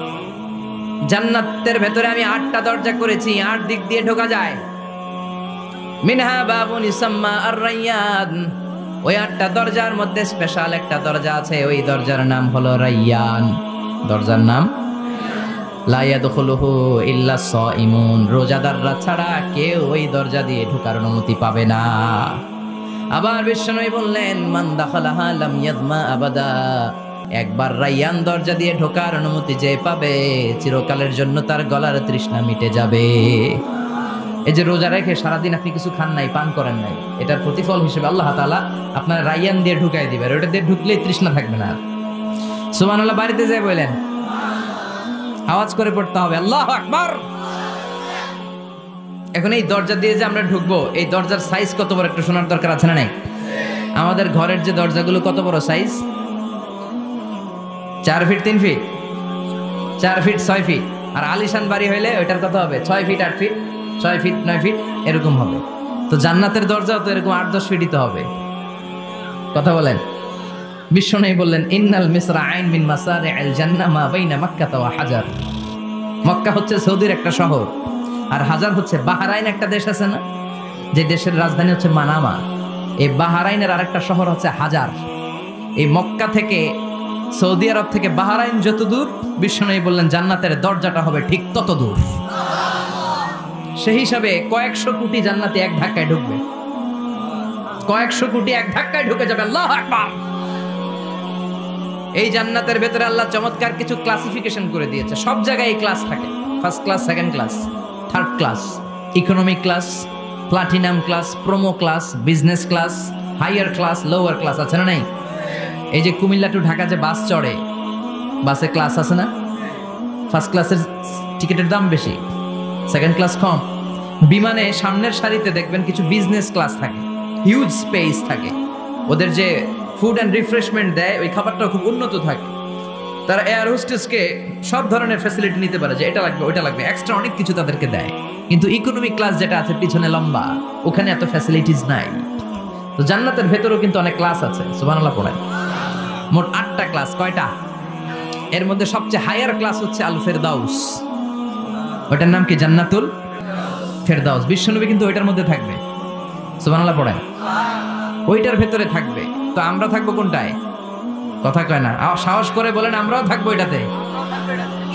জান্নাতের ভেতরে আমি 8টা দরজা করেছি, 8 দিক দিয়ে ঢোকা যায়। মিনহা বাবুন ইসাম্মা আর-রায়্যান, ওই 8টা দরজার মধ্যে স্পেশাল একটা দরজা আছে, ওই দরজার নাম হলো রায়্যান। দরজার নাম লা ইয়াদখুলুহু ইল্লা সাইমুন, রোজাদাররা ছাড়া কেউ ওই দরজা দিয়ে ঢোকার অনুমতি পাবে না। আবার বিশ্বনবী বললেন, মান দাখালাহা লাম ইয়াযমা আবাদা, একবার রায়্যান দরজা দিয়ে ঢোকার অনুমতি যে পাবে, চিরকালের জন্য তার গলার তৃষ্ণা মিটে যাবে। এই যে রোজা রেখে সারাদিন আপনি কিছু খান নাই, পান করেন নাই, এটার প্রতিফল হিসেবে আল্লাহ তাআলা আপনার রায়্যান দিয়ে ঢুকাই দিবে। ওটা দিয়ে ঢুকলেই তৃষ্ণা থাকবে না। সুবহানাল্লাহ। বাড়িতে যাই বলেন, আওয়াজ করে পড়তে হবে আল্লাহু আকবার। এখন এই দরজা দিয়ে যে আমরা ঢুকবো, এই দরজার সাইজ কত বড় একটু শোনার দরকার আছে না নাই? আমাদের ঘরের যে দরজাগুলো কত বড় সাইজ? 4 ফিট 3 ফিট 4 ফিট 6 ফিট। আর আলিশান বাড়ি হইলে ওইটার কত হবে? 6 ফিট 8 ফিট 6 ফিট 9 ফিট এরকম হবে। তো জান্নাতের দরজাও তো এরকম 8-10 ফিটই তো হবে। কথা বলেন। বিশ্বনবী বললেন ইন্নাল মিসরাআইন মিন মাসারি'আল জান্নাহ মা বাইনা মাক্কাহ ওয়া হাজার। মক্কা হচ্ছে সৌদির একটা শহর, আর হাজার হচ্ছে বাহরাইন একটা দেশ আছে না, যে দেশের রাজধানী হচ্ছে মানামা। এই বাহরাইনের আরেকটা শহর হচ্ছে হাজার। এই মক্কা থেকে সৌদি আরব থেকে বাহরাইন যত দূর, বিশ্বনবী বললেন জান্নাতের দরজাটা হবে ঠিক তত দূর। সেই হিসাবে কয়েকশো কোটি জান্নাতে এক ধাক্কায় ঢুকবে, কয়েকশো কোটি এক ধাক্কায় ঢুকে যাবে। আল্লাহু আকবার। এই জান্নাতের ভেতরে আল্লাহ চমৎকার কিছু ক্লাসিফিকেশন করে দিয়েছে। সব জায়গায় এই ক্লাস থাকে, first class, second class, third class, economic class, platinum class, promo class, business class, higher class, lower class, আছে না নাই? এই যে কুমিল্লা টু ঢাকা যে বাস চড়ে, বাসে ক্লাস আছে না? ফার্স্ট ক্লাসের টিকিটের দাম বেশি, সেকেন্ড ক্লাস কম। বিমানে সামনের সারিতে দেখবেন কিছু বিজনেস ক্লাস থাকে, হিউজ স্পেস থাকে, ওদের যে ফুড অ্যান্ড রিফ্রেশমেন্ট দেয় ওই খাবারটাও খুব উন্নত থাকে। তারা এয়ার হোস্টেসকে সব ধরনের ফ্যাসিলিটি নিতে পারে, যে এটা লাগবে ওইটা লাগবে, এক্সট্রা অনেক কিছু তাদেরকে দেয়। কিন্তু ইকোনমিক ক্লাস যেটা আছে পিছনে লম্বা, ওখানে এত ফ্যাসিলিটিস নাই। তো জান্নাতের ভেতরেও কিন্তু অনেক ক্লাস আছে, সুবহানাল্লাহ পড়েন। মোট 8টা ক্লাস। কয়টা? এর মধ্যে সবচেয়ে হায়ার ক্লাস হচ্ছে আল ফেরদাউস। ওটার নাম কি? জান্নাতুল ফেরদাউস। বিশ্বনবী কিন্তু ওইটার মধ্যে থাকবে, সুবহানাল্লাহ পড়েন। ওইটার ভেতরে থাকবে। তো আমরা থাকবো কোনটায়? কথা কয় না, সাহস করে বলেন আমরাও থাকবো এটাতে।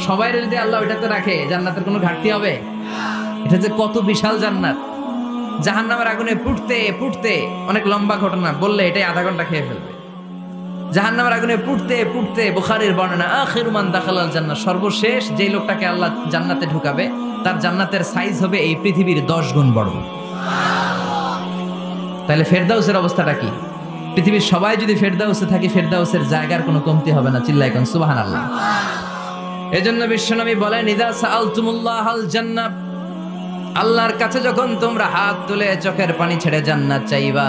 সবাই যদি আল্লাহ ওইটাতে রাখে, জান্নাতের কোনো ঘাটতি হবে? এটা যে কত বিশাল জান্নাত! জাহান্নামের আগুনে পুড়তে পুড়তে, অনেক লম্বা ঘটনা, বললে এটাই আধা ঘন্টা খেয়ে ফেলবে। জাহান্নামের আগুনে পুড়তে পুড়তে, বুখারীর বর্ণনা, আখিরু মান দাখালাল জান্নাহ, সর্বশেষ যেই লোকটাকে আল্লাহ জান্নাতে ঢুকাবে, তার জান্নাতের সাইজ হবে এই পৃথিবীর 10 গুণ বড়। তাহলে ফেরদাউসের অবস্থাটা কি? পৃথিবীর সবাই যদি ফেরদাউসে থাকে, ফেরদাউসের জায়গার কোনো কমতি হবে না। চিল্লায় কোন সুবহানাল্লাহ। এজন্য বিশ্বনবী বলেন ইযা সাআলতুমুল্লাহাল জান্নাহ, আল্লাহর কাছে যখন তোমরা হাত তুলে চোখের পানি ছেড়ে জান্নাত চাইবা,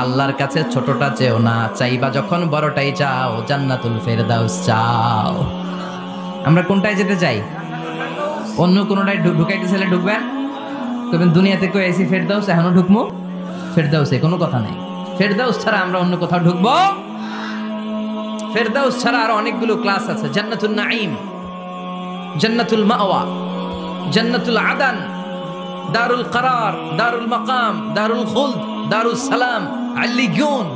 আল্লাহর কাছে ছোটটা চেও না, চাইবা যখন বড়টাই চাও, জান্নাতুল ফেরদাউস চাও। আমরা কোনটায় যেতে চাই? অন্য কোনটায় ঢুকাইতে চাইলে ঢুকবেন? তবে দুনিয়াতে কই আইছি ফেরদাউস, এখনো ঢুকমু ফেরদাউসে? কোনো কথা নাই। ফেরদাউস ছাড়া আমরা অন্য কোথাও ঢুকবো? ফেরদাউস ছাড়া আরো অনেকগুলো ক্লাস আছে। জান্নাতুল নাঈম, জান্নাতুল মাওয়া, জান্নাতুল আদান, দারুল করার, দারুল মাকাম, দারুল খুলদ, দারুস সালাম, আল্লিয়ুন।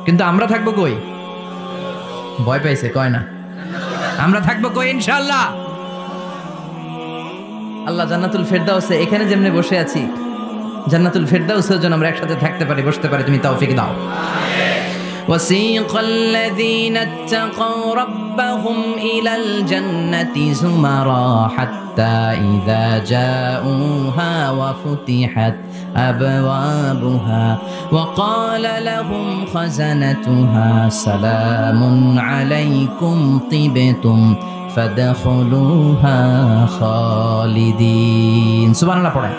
কিন্তু আমরা থাকবো কই? ভয় পাইছে, কয় না। আমরা থাকবো কই? ইনশাআল্লাহ আল্লাহ জান্নাতুল ফেরদাউসে, এখানে যেমনি বসে আছি, জান্নাতুল ফেরদাউসের জন্য আমরা একসাথে থাকতে পারি, বসতে পারি। তুমি তৌফিক দাও। وسيق الذين اتقوا ربهم إلى الجنة زمرا حتى إذا جاءوها وفتحت أبوابها وقال لهم خزنتها سلام عليكم طبتم فادخلوها خالدين। سبحان الله পড়েন।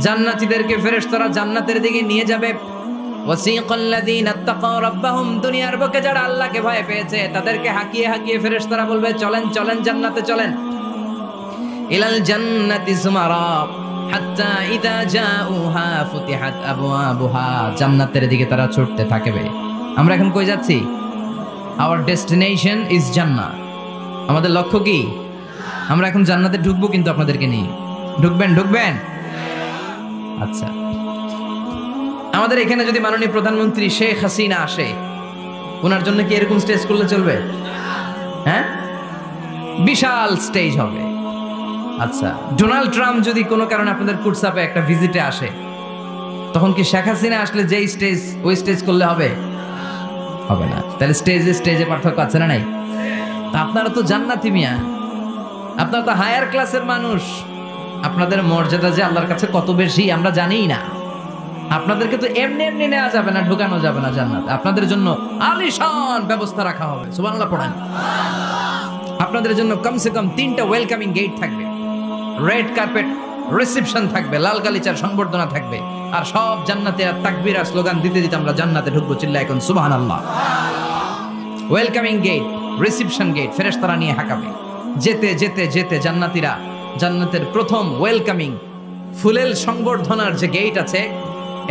জান্নাতীদেরকে ফেরেশতারা জান্নাতের দিকে নিয়ে যাবে। ওয়াসিকাল্লাযীনা ইত্তাকাউ রাব্বাহুম, দুনিয়ার বুকে যারা আল্লাহকে ভয় পেয়েছে তাদেরকে হাঁকিয়ে হাঁকিয়ে ফেরেশতারা বলবে চলেন চলেন জান্নাতে চলেন। ইলাল জান্নাতি যুমারা হাত্তা ইযা জাউহা ফুতিহাত আবওয়াবুহা, জান্নাতের দিকে তারা ছুটতে থাকবে। আমরা এখন কই যাচ্ছি? আওয়ার ডেস্টিনেশন ইজ জান্নাহ। আমাদের লক্ষ্য কি? আমরা এখন জান্নাতে ঢুকবো, কিন্তু আপনাদেরকে নিয়ে। ঢুকবেন? ঢুকবেন? আচ্ছা, আমাদের এখানে যদি মাননীয় প্রধানমন্ত্রী শেখ হাসিনা আসে, ওনার জন্য কি এরকম স্টেজ করলে চলবে? হ্যাঁ, বিশাল স্টেজ হবে। আচ্ছা, ডোনাল্ড ট্রাম্প যদি কোনো কারণে আপনাদের কুটসাপে একটা ভিজিটে আসে, তখন কি শেখ হাসিনা আসলে যেই স্টেজ, ওই স্টেজ করলে হবে? হবে না। তাহলে স্টেজে স্টেজে পার্থক্য আছে না নাই? আপনারা তো জান্নাতি মিয়া, আপনারা তো হায়ার ক্লাসের মানুষ। আপনাদের মর্যাদা যে আল্লাহর কাছে কত বেশি আমরা জানিই না। আপনাদেরকে তো এমনি এমনি নেওয়া যাবে না, ঢুকানো যাবে না জান্নাত। আপনাদের জন্য আলিশান ব্যবস্থা রাখা হবে। সুবহানাল্লাহ পড়েন। আপনাদের জন্য কমসে কম 3টা ওয়েলকামিং গেট থাকবে, রেড কার্পেট রিসেপশন থাকবে, লাল গালিচার সংবর্ধনা থাকবে, আর সব জান্নাতীরা তাকবীর আর স্লোগান দিতে দিতে আমরা জান্নাতে ঢুকবো। চিল্লায় এখন সুবহানাল্লাহ। ওয়েলকামিং গেট, রিসেপশন গেট ফেরেশতারা নিয়ে হাঁকাবে। যেতে যেতে যেতে জান্নাতীরা জান্নাতের প্রথম ওয়েলকামিং ফুলেল সংবর্ধনার যে গেট আছে,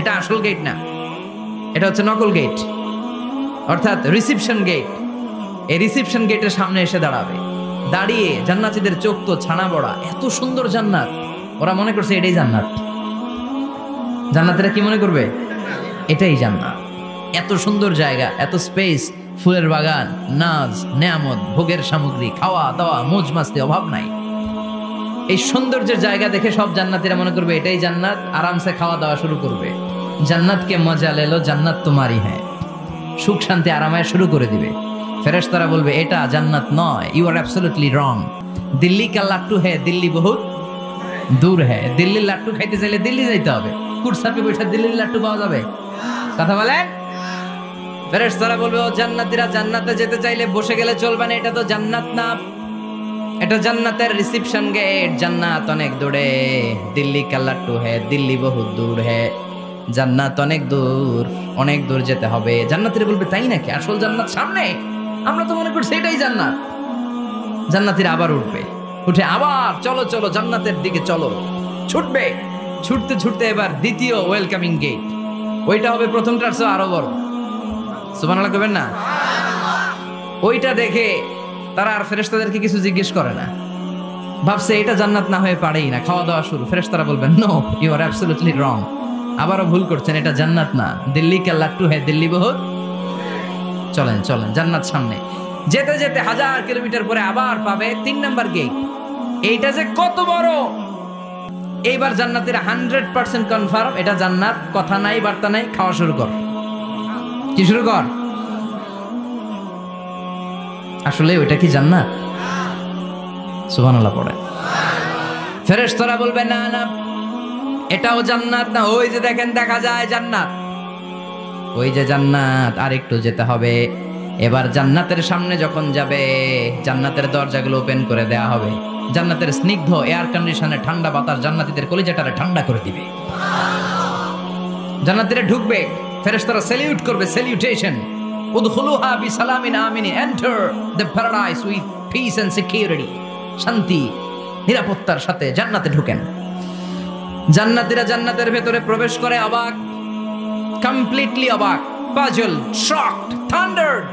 এটা আসল গেট না, এটা হচ্ছে নকল গেট, অর্থাৎ রিসেপশন গেট। এই রিসেপশন গেটের সামনে এসে দাঁড়াবে, দাঁড়িয়ে জান্নাতীদের চোখ তো ছানা বড়া, এত সুন্দর জান্নাত, ওরা মনে করছে এটাই জান্নাত। জান্নাতীরা কি মনে করবে? এটাই জান্নাত। এত সুন্দর জায়গা, এত স্পেস, ফুলের বাগান, নাজ নেয়ামত, ভোগের সামগ্রী, খাওয়া দাওয়া, মৌজ মাস্তি, অভাব নাই। এই সৌন্দর্যের জায়গা দেখে সব জান্নাতীরা মনে করবে এটাই জান্নাত, আরামসে খাওয়া দাওয়া শুরু করবে। জান্নাতকে মজা লেলো, জান্নাত তোমারই হ্যাঁ, সুখ শান্তি আরামায় শুরু করে দিবে। ফেরেশতারা বলবে এটা জান্নাত নয়, you are absolutely wrong. Delhi কা লাট্টু হ্যাঁ, দিল্লি বহুত দূর হ্যাঁ। দিল্লির লাট্টু খাইতে চাইলে দিল্লি যাইতে হবে, কুটসাপে বসে দিল্লির লাট্টু পাওয়া যাবে? কথা বলেন। ফেরেশতারা বলবে ও জান্নাতীরা, জান্নাতে যেতে চাইলে বসে গেলে চলবে না, এটা তো জান্নাত না, এটা জান্নাতের রিসেপশন গেট। জান্নাত অনেক দূরে, দিল্লি কা লাট্টু হ্যাঁ, দিল্লি বহুত দূর হ্যাঁ, জান্নাত অনেক দূর, অনেক দূর যেতে হবে। জান্নাতীরা বলবে তাই নাকি, আসল জান্নাত সামনে, আমরা তো মনে করছি এটাই জান্নাত। জান্নাতীরা আবার উঠবে, উঠে আবার চলো চলো জান্নাতের দিকে চলো, ছুটবে। ছুটতে ছুটতে এবার দ্বিতীয় ওয়েলকামিং গেট, ওইটা হবে প্রথমটার চেয়ে আরো বড়। সুবহানাল্লাহ করবেন না? ওইটা দেখে তারা আর ফেরেশতাদেরকে কিছু জিজ্ঞেস করে না, ভাবছে এটা জান্নাত না হয়ে পারেই না, খাওয়া দাওয়া শুরু। ফেরেশতারা বলবেন no, you are absolutely wrong, আবারও ভুল করছেন, এটা জান্নাত না, দিল্লি কা লাট্টু হ্যাঁ, দিল্লি বহুত। চলেন চলেন, জান্নাত সামনে। যেতে যেতে 1000 কিলোমিটার পরে আবার পাবে 3 নাম্বার গেট। এইটা যে কত বড়, এইবার জান্নাতীরা 100% কনফার্ম এটা জান্নাত, কথা নাই বার্তা নাই, খাওয়া শুরু কর। কি শুরু কর? আসলে ওইটা কি জান্নাত? সুবহানাল্লাহ পড়ে। ফেরেশতারা বলবে না না, এটাও জান্নাত না, ওই যে দেখেন দেখা যায় জান্নাত, ওই যে জান্নাত, আর একটু যেতে হবে। এবার জান্নাতের সামনে যখন যাবে, জান্নাতের দরজাগুলো ওপেন করে দেয়া হবে। জান্নাতের স্নিগ্ধ এয়ার কন্ডিশনে ঠান্ডা বাতাস জান্নাতীদের কলিজাটারে ঠান্ডা করে দিবে। জান্নাতীরা ঢুকবে, ফেরেশতারা স্যালিউট করবে, স্যালিউটেশন। উদখুলুহা বিসালামিন আমিন, enter the paradise with peace and security. শান্তি নিরাপত্তার সাথে জান্নাতে ঢুকেন। জান্নাতীরা জান্নাতের ভেতরে প্রবেশ করে অবাক, কমপ্লিটলি অবাক, puzzle, shocked, thundered,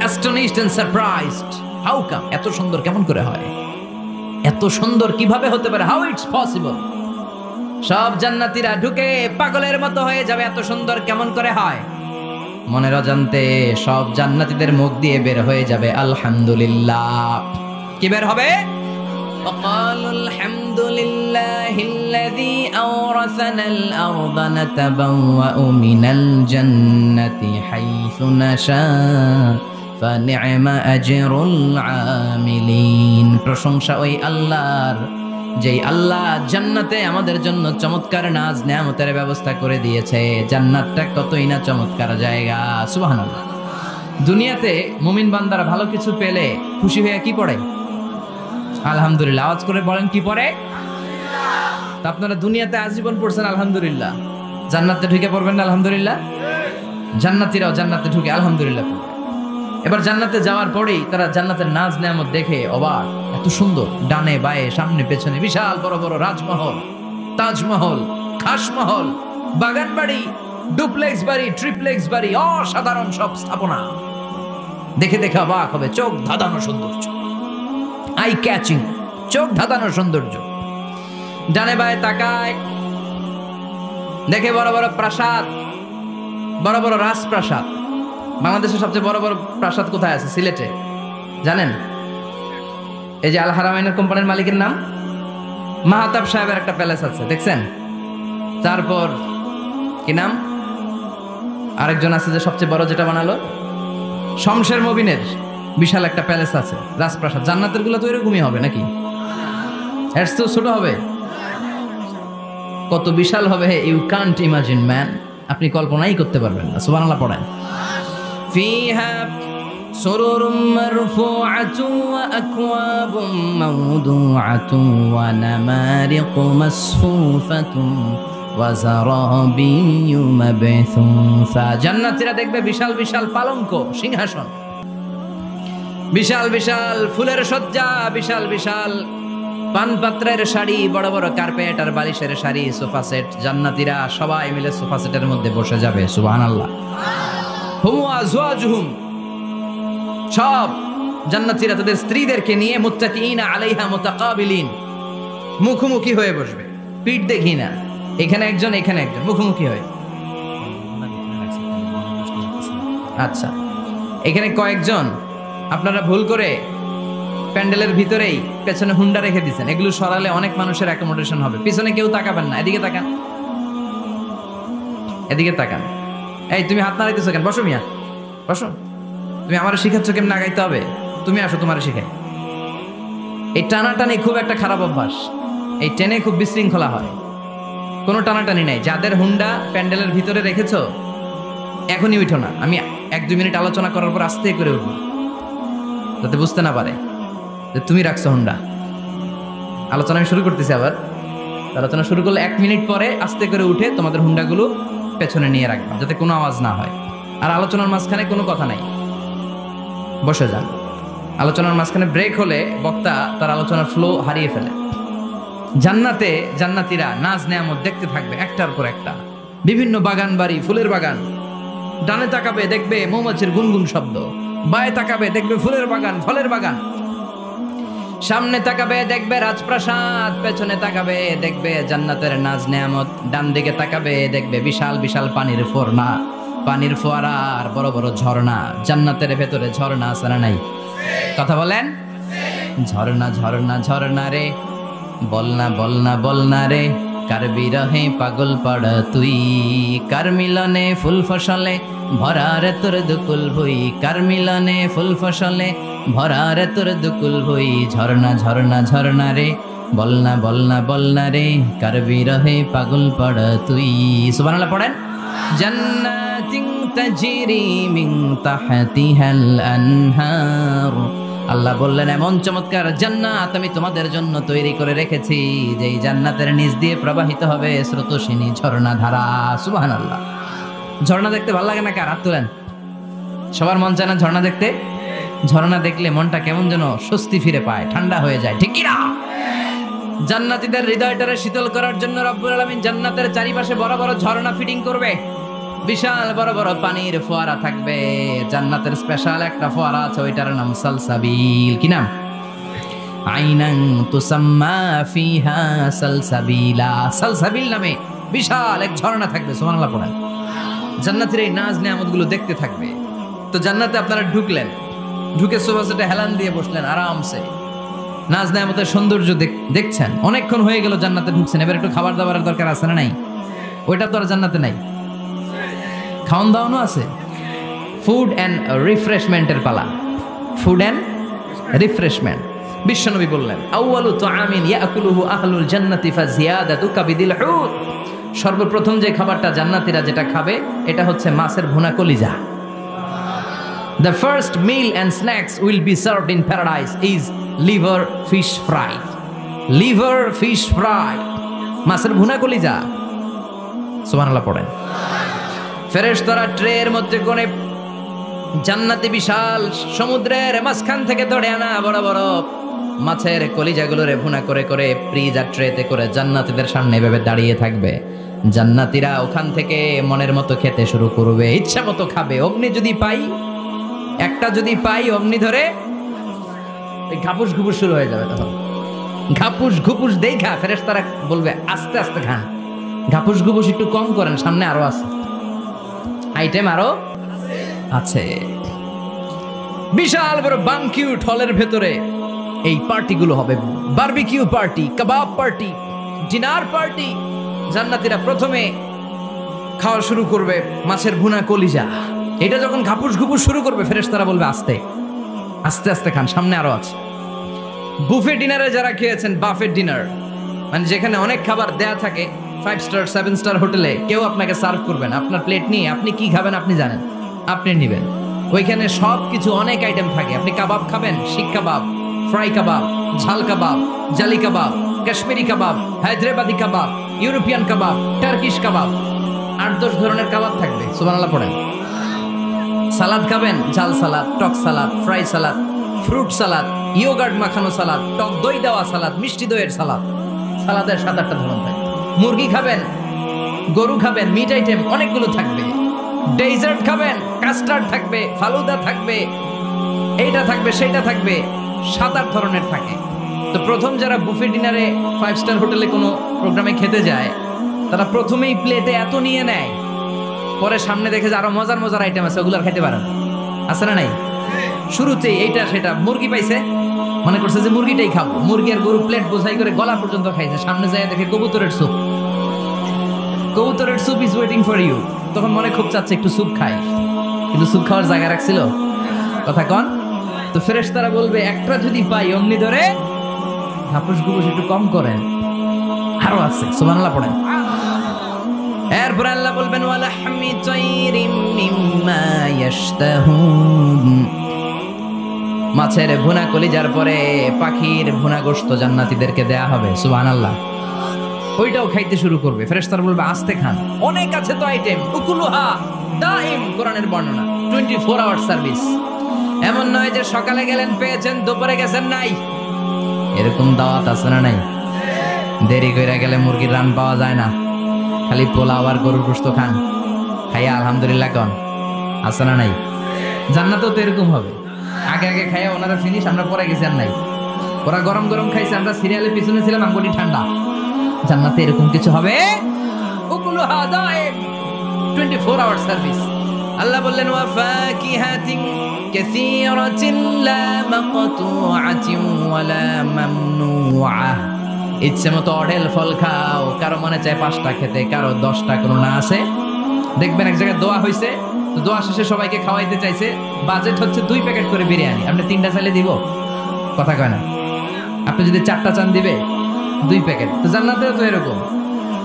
astonished and surprised. How come? এত সুন্দর কেমন করে হয়? এত সুন্দর কিভাবে হতে পারে? How it's possible? সব জান্নাতীরা ঢুকে পাগলের মতো হয়ে যাবে, এত সুন্দর কেমন করে হয়? মনের অজান্তে সব জান্নাতীদের মুখ দিয়ে বের হয়ে যাবে আলহামদুলিল্লাহ। কি বের হবে? وقالوا الحمد لله الذي أورثنا الأرض نتبوأ من الجنة حيث نشاء فنعم أجر العاملين। প্রশংসা ওই আল্লাহর, যেই আল্লাহ জান্নাতে আমাদের জন্য চমৎকার নাজ নেয়ামতের ব্যবস্থা করে দিয়েছে। জান্নাতটা কতই না চমৎকার জায়গা। সুবহানাল্লাহ। দুনিয়াতে মুমিন বান্দারা ভালো কিছু পেলে খুশি হয়ে কি পড়ে? আলহামদুলিল্লাহ। আওয়াজ করে বলেন কি পড়ে? তা আপনারা দুনিয়াতে আজীবন পড়ছেন আলহামদুলিল্লাহ, জান্নাতে ঢুকে পড়বেন না আলহামদুলিল্লাহ? জান্নাতীরাও জান্নাতে ঢুকে আলহামদুলিল্লাহ পড়বে। এবার জান্নাতে যাওয়ার পরেই তারা জান্নাতের নাজ নেয়ামত দেখে অবাক, এত সুন্দর, ডানে বায়ে সামনে পেছনে বিশাল বড় বড় রাজমহল, তাজমহল, খাসমহল, বাগান বাড়ি, ডুপ্লেক্স বাড়ি, ট্রিপ্লেক্স বাড়ি, অসাধারণ সব স্থাপনা দেখে দেখে অবাক হবে। চোখ ধাঁধানো সৌন্দর্য, আই ক্যাচিং, চোখ ধাঁধানো সৌন্দর্য। ডানে বায়ে তাকায়, দেখে বড় বড় প্রাসাদ, বড় বড় রাজপ্রাসাদ। বাংলাদেশের সবচেয়ে বড় বড় প্রাসাদ কোথায় আছে? সিলেটে, জানেন? এই যে আল হারামাইনের কোম্পানির মালিকের নাম মাহতাব সাহেবের একটা প্যালেস আছে, দেখছেন? তারপর কি নাম আরেকজন আছে যে সবচেয়ে বড় যেটা বানালো, শমশের মবিনের বিশাল একটা প্যালেস আছে, রাজপ্রাসাদ। জান্নাতের গুলো তো এরকমই হবে নাকি? এর তো ছোট হবে? কত বিশাল হবে ইউ কান্ট ইমাজিন ম্যান, আপনি কল্পনাই করতে পারবেন না। সুবহানাল্লাহ পড়েন। ফিহা সুরুরুম মারফুআতুন ওয়া আকওয়াবুম মাওদুআতুন ওয়া নামারিকু মাসফুফাতুন ওয়া যারাবিয়্যু মাবথুসা। জান্নাতীরা দেখবে বিশাল বিশাল পালঙ্ক, সিংহাসন, বিশাল বিশাল ফুলের সজ্জা, বিশাল বিশাল পানপাত্রের শাড়ি, বড় বড় কার্পেট আর বালিশের শাড়ি, সোফা সেট। জান্নাতীরা সবাই মিলে সোফা সেটের মধ্যে বসে যাবে। সুবহানাল্লাহ। হুম ওয়া আজওয়াজুহুম, সব জান্নাতীরা তাদের স্ত্রীদেরকে নিয়ে মুত্তাকিইনা আলাইহা মুতাকাবিলিন, মুখোমুখি হয়ে বসবে, পিঠ দেখি না, এখানে একজন এখানে একজন, মুখোমুখি হয়ে। আচ্ছা, এখানে কয়েকজন আপনারা ভুল করে প্যান্ডেলের ভিতরেই পেছনে হুন্ডা রেখে দিচ্ছেন। এগুলো সরালে অনেক মানুষের অ্যাকোমোডেশন হবে। পিছনে কেউ তাকাবেন না, এদিকে তাকান, এদিকে তাকান। এই তুমি হাত নাড়াইতেছো কেন? বসো মিয়া, বসো। তুমি আমার শিখাচ্ছ কেমন আগাইতে হবে? তুমি আসো, তোমার শিখাই। এই টানাটানি খুব একটা খারাপ অভ্যাস। এই টেনে খুব বিশৃঙ্খলা হয়। কোনো টানাটানি নাই। যাদের হুন্ডা প্যান্ডেলের ভিতরে রেখেছো, এখনই উঠো না। আমি 1-2 মিনিট আলোচনা করার পর আস্তে করে উঠবো, যাতে বুঝতে না পারে যে তুমি রাখছো হুন্ডা। আলোচনা আমি শুরু করতেছি। আবার আলোচনা শুরু করলে 1 মিনিট পরে আস্তে করে উঠে তোমাদের হুন্ডাগুলো পেছনে নিয়ে রাখবা, যাতে কোনো আওয়াজ না হয়। আর আলোচনার মাঝখানে কোনো কথা নাই, বসে যান। আলোচনার মাঝখানে ব্রেক হলে বক্তা তার আলোচনার ফ্লো হারিয়ে ফেলে। জান্নাতে জান্নাতীরা নাজ নেয়ামত দেখতে থাকবে একটার পর একটা, বিভিন্ন বাগান বাড়ি, ফুলের বাগান। ডানে তাকাবে দেখবে মৌমাছির গুনগুন শব্দ, বায়ে তাকাবে দেখবে ফুলের বাগান, ফলের বাগান। সামনে তাকাবে দেখবে রাজপ্রাসাদ, পেছনে তাকাবে দেখবে জান্নাতের নাজ নেয়ামত। ডান দিকে তাকাবে দেখবে বিশাল বিশাল পানির ফোয়ারা, পানির ফোয়ারা আর বড় বড় ঝর্ণা। জান্নাতের ভেতরে ঝর্ণা আছে না নাই? কথা বলেন। ঝর্ণা ঝর্ণা ঝর্ণা রে, বলনা বলনা বলনা রে, কার বিরহে পাগল পাড়া তুই, কার মিলনে ফুল ফসলে ভরা রে তোর দুকুল ভুই, কার মিলনে ফুল ফসলে ভরা রে তোর দুকুল ভুই। ঝর্ণা ঝর্ণা ঝর্ণা রে, বলনা বলনা বলনা রে, কার বিরহে পাগল পাড়া তুই। সুবহানাল্লাহ পড়েন। জান্নাতিন তাজরি মিন তাহতিহাল আনহার, আল্লাহ বললেন এমন চমৎকার জান্নাত আমি তোমাদের জন্য তৈরি করে রেখেছি, যেই জান্নাতের নিচ দিয়ে প্রবাহিত হবে স্রোতস্বিনী ঝর্ণা ধারা। সুবহানাল্লাহ। ঝর্ণা দেখতে ভালো লাগে না? কার হাত তোলেন। সবার মন চায় না ঝর্ণা দেখতে? ঝর্ণা দেখলে মনটা কেমন যেন স্বস্তি ফিরে পায়, ঠান্ডা হয়ে যায়, ঠিক কি না? জান্নাতীদের হৃদয়টারে শীতল করার জন্য রব্বুল আলামিন জান্নাতের চারিপাশে বড় বড় ঝর্ণা ফিটিং করবে। বিশাল বড় বড় পানির ফোয়ারা থাকবে। জান্নাতের স্পেশাল একটা ফোয়ারা আছে, ওইটার নাম সালসাবিল। কি নাম? আইনান তুসাম্মা ফিহা সালসাবিলা। সালসাবিল নামে বিশাল এক ঝর্ণা থাকবে। সুবহানাল্লাহ পড়েন। জান্নাতের এই নাজ নেয়ামতগুলো দেখতে থাকবে। তো জান্নাতে আপনারা ঢুকলেন, ঢুকে সোফা সেটে হেলান দিয়ে বসলেন আরামসে, নাজ নেয়ামতের সৌন্দর্য দেখছেন। অনেকক্ষণ হয়ে গেল জান্নাতে ঢুকছেন, এবার একটু খাবার দাবারের দরকার আছে না নাই? ওইটা তো আর জান্নাতে নাই। খাওয়ান দাওয়ানো আছে। ফুড অ্যান্ড রিফ্রেশমেন্টের পালা। Food and refreshment. বিশ্বনবী বললেন আউয়ালু তুআমিন ইয়াকুলুহু আহলুল জান্নাতি ফাজিয়াদাতু কাবিদিল হুত, সর্বপ্রথম যে খাবারটা জান্নাতীরা যেটা খাবে এটা হচ্ছে মাছের ভুনা কলিজা। The first meal and snacks will be served in paradise is liver fish fry. Liver fish fry, মাছের ভুনা কলিজা। সুবহানাল্লাহ পড়েন। ফেরেশতারা ট্রের মধ্যে করে জান্নাতি বিশাল সমুদ্রের মাঝখান থেকে ধরে আনা বড় বড় মাছের কলিজাগুলোরে ভুনা করে করে ফ্রিজার ট্রেতে করে জান্নাতীদের সামনে এভাবে দাঁড়িয়ে থাকবে। জান্নাতীরা ওখান থেকে মনের মতো খেতে শুরু করবে, ইচ্ছা মতো খাবে। অগ্নি যদি পাই, একটা যদি পাই অগ্নি ধরে ঘাপুস ঘুপুস শুরু হয়ে যাবে। তখন ঘাপুস ঘুপুস দেখা ফেরেশতারা বলবে আস্তে আস্তে খান, ঘাপুস ঘুপুস একটু কম করেন, সামনে আরো আছে আইটেম, আরো আছে। বিশাল বড় বানকিউট হলের ভেতরে এই পার্টিগুলো হবে। বারবিকিউ পার্টি, কাবাব পার্টি, ডিনার পার্টি। জান্নাতীরা প্রথমে খাওয়া শুরু করবে মাছের ভুনা কলিজা। এটা যখন ঘাপুস ঘুপুস শুরু করবে ফেরেশতারা বলবে আস্তে আস্তে আস্তে খান, সামনে আরো আছে। বুফে ডিনারে যারা খেয়েছেন, বাফেট ডিনার মানে যেখানে অনেক খাবার দেয়া থাকে, 5 স্টার 7 স্টার হোটেলে কেউ আপনাকে সার্ভ করবেন, আপনার প্লেট নিয়ে আপনি কি খাবেন আপনি জানেন, আপনি নেবেন। ওইখানে সব কিছু অনেক আইটেম থাকে। আপনি কাবাব খাবেন, শিক কাবাব, ফ্রাই কাবাব, ঝাল কাবাব, জালি কাবাব, কাশ্মীরি কাবাব, হায়দ্রাবাদি কাবাব, ইউরোপিয়ান কাবাব, টার্কিশ কাবাব, 8-10 ধরনের কাবাব থাকবে। সুবহানাল্লাহ পড়েন। সালাদ খাবেন, ঝাল সালাদ, টক salad, fry salad, fruit salad, yogurt মাখানো সালাদ, টক দই দেওয়া সালাদ, মিষ্টি দইয়ের সালাদ। সালাদের 7-8টা ধরন থাকে। মুরগি খাবেন, গরু খাবেন, মিট আইটেম অনেকগুলো থাকবে। ডেজার্ট খাবেন, কাস্টার্ড থাকবে, ফালুদা থাকবে, এইটা থাকবে, সেইটা থাকবে, 7-8 ধরনের থাকে। তো প্রথম যারা বুফে ডিনারে 5 স্টার হোটেলে কোনো প্রোগ্রামে খেতে যায়, তারা প্রথমেই প্লেটে এত নিয়ে নেয়, পরে সামনে দেখে যে আরো মজার মজার আইটেম আছে, ওগুলো আর খাইতে পারেন। আছে না নাই? শুরুতেই এইটা সেটা মুরগি পাইছে, মনে করছে যে মুরগিটাই খাবো, মুরগি আর গরু প্লেট বোঝাই করে গলা পর্যন্ত খাইছে। সামনে যায় দেখে কবুতরের স্যুপ, কবুতরের soup is waiting for you. তখন মনে খুব চাচ্ছে একটু স্যুপ খাই, কিন্তু স্যুপ খাওয়ার জায়গা রাখছিল? কথা কন। তো ফেরেশতারা বলবে একটা যদি পাই অমনি ধরে ঘাপুস ঘুপুস একটু কম করেন, আরো আছে। সুবহানাল্লাহ পড়েন। এরপর আল্লাহ বলবেন ওয়ালাহমি তাইরিম মিম্মা ইয়াশতাহুন, মাছের ভুনা কলিজার পরে পাখির ভুনা গোশত জান্নাতীদেরকে দেয়া হবে। সুবহানাল্লাহ। ওইটাও খাইতে শুরু করবে। ফেরেশতারা বলবে আস্তে খান, অনেক আছে তো আইটেম। উকুলুহা দাইম, কোরআনের বর্ণনা, 24 আওয়ার সার্ভিস। এমন নয় যে সকালে গেলেন পেয়েছেন, দুপুরে গেছেন নাই। এরকম দাওয়াত আছে না নাই? দেরি কইরা গেলে মুরগির রান পাওয়া যায় না, খালি পোলাও আর গরুর গোশত খান, খাইয়া আলহামদুলিল্লাহ কন। আছে না নাই? জান্নাতেও তো এরকম হবে। আগে আগে খাইয়া ওনারা ফিনিশ, আমরা পরে গেছি আর নাই। ওরা গরম গরম খাইছে, আমরা সিরিয়ালে পিছনে ছিলাম, আঙ্গুটি ঠান্ডা। জান্নাতে এরকম কিছু হবে। উকুলুহা দাইম, 24 আওয়ার সার্ভিস। আল্লাহ বললেন ওয়া ফাকিহাতিন কাসীরাতিন লা মাকতুআতিন ওয়া লা মামনুআ, ইচ্ছে মতো অঢেল ফল খাও। কারো মনে চায় 5টা খেতে, কারো 10টা, কোনো না আছে। দেখবেন এক জায়গায় দোয়া হইছে, তো দোয়া শেষে সবাইকে খাওয়াইতে চাইছে, বাজেট হচ্ছে 2 প্যাকেট করে বিরিয়ানি। আপনি 3টা চাইলে দিব? কথা কয় না। আপনি যদি 4টা চান দিবে 2 প্যাকেট। তো জান্নাতেও তো এরকম,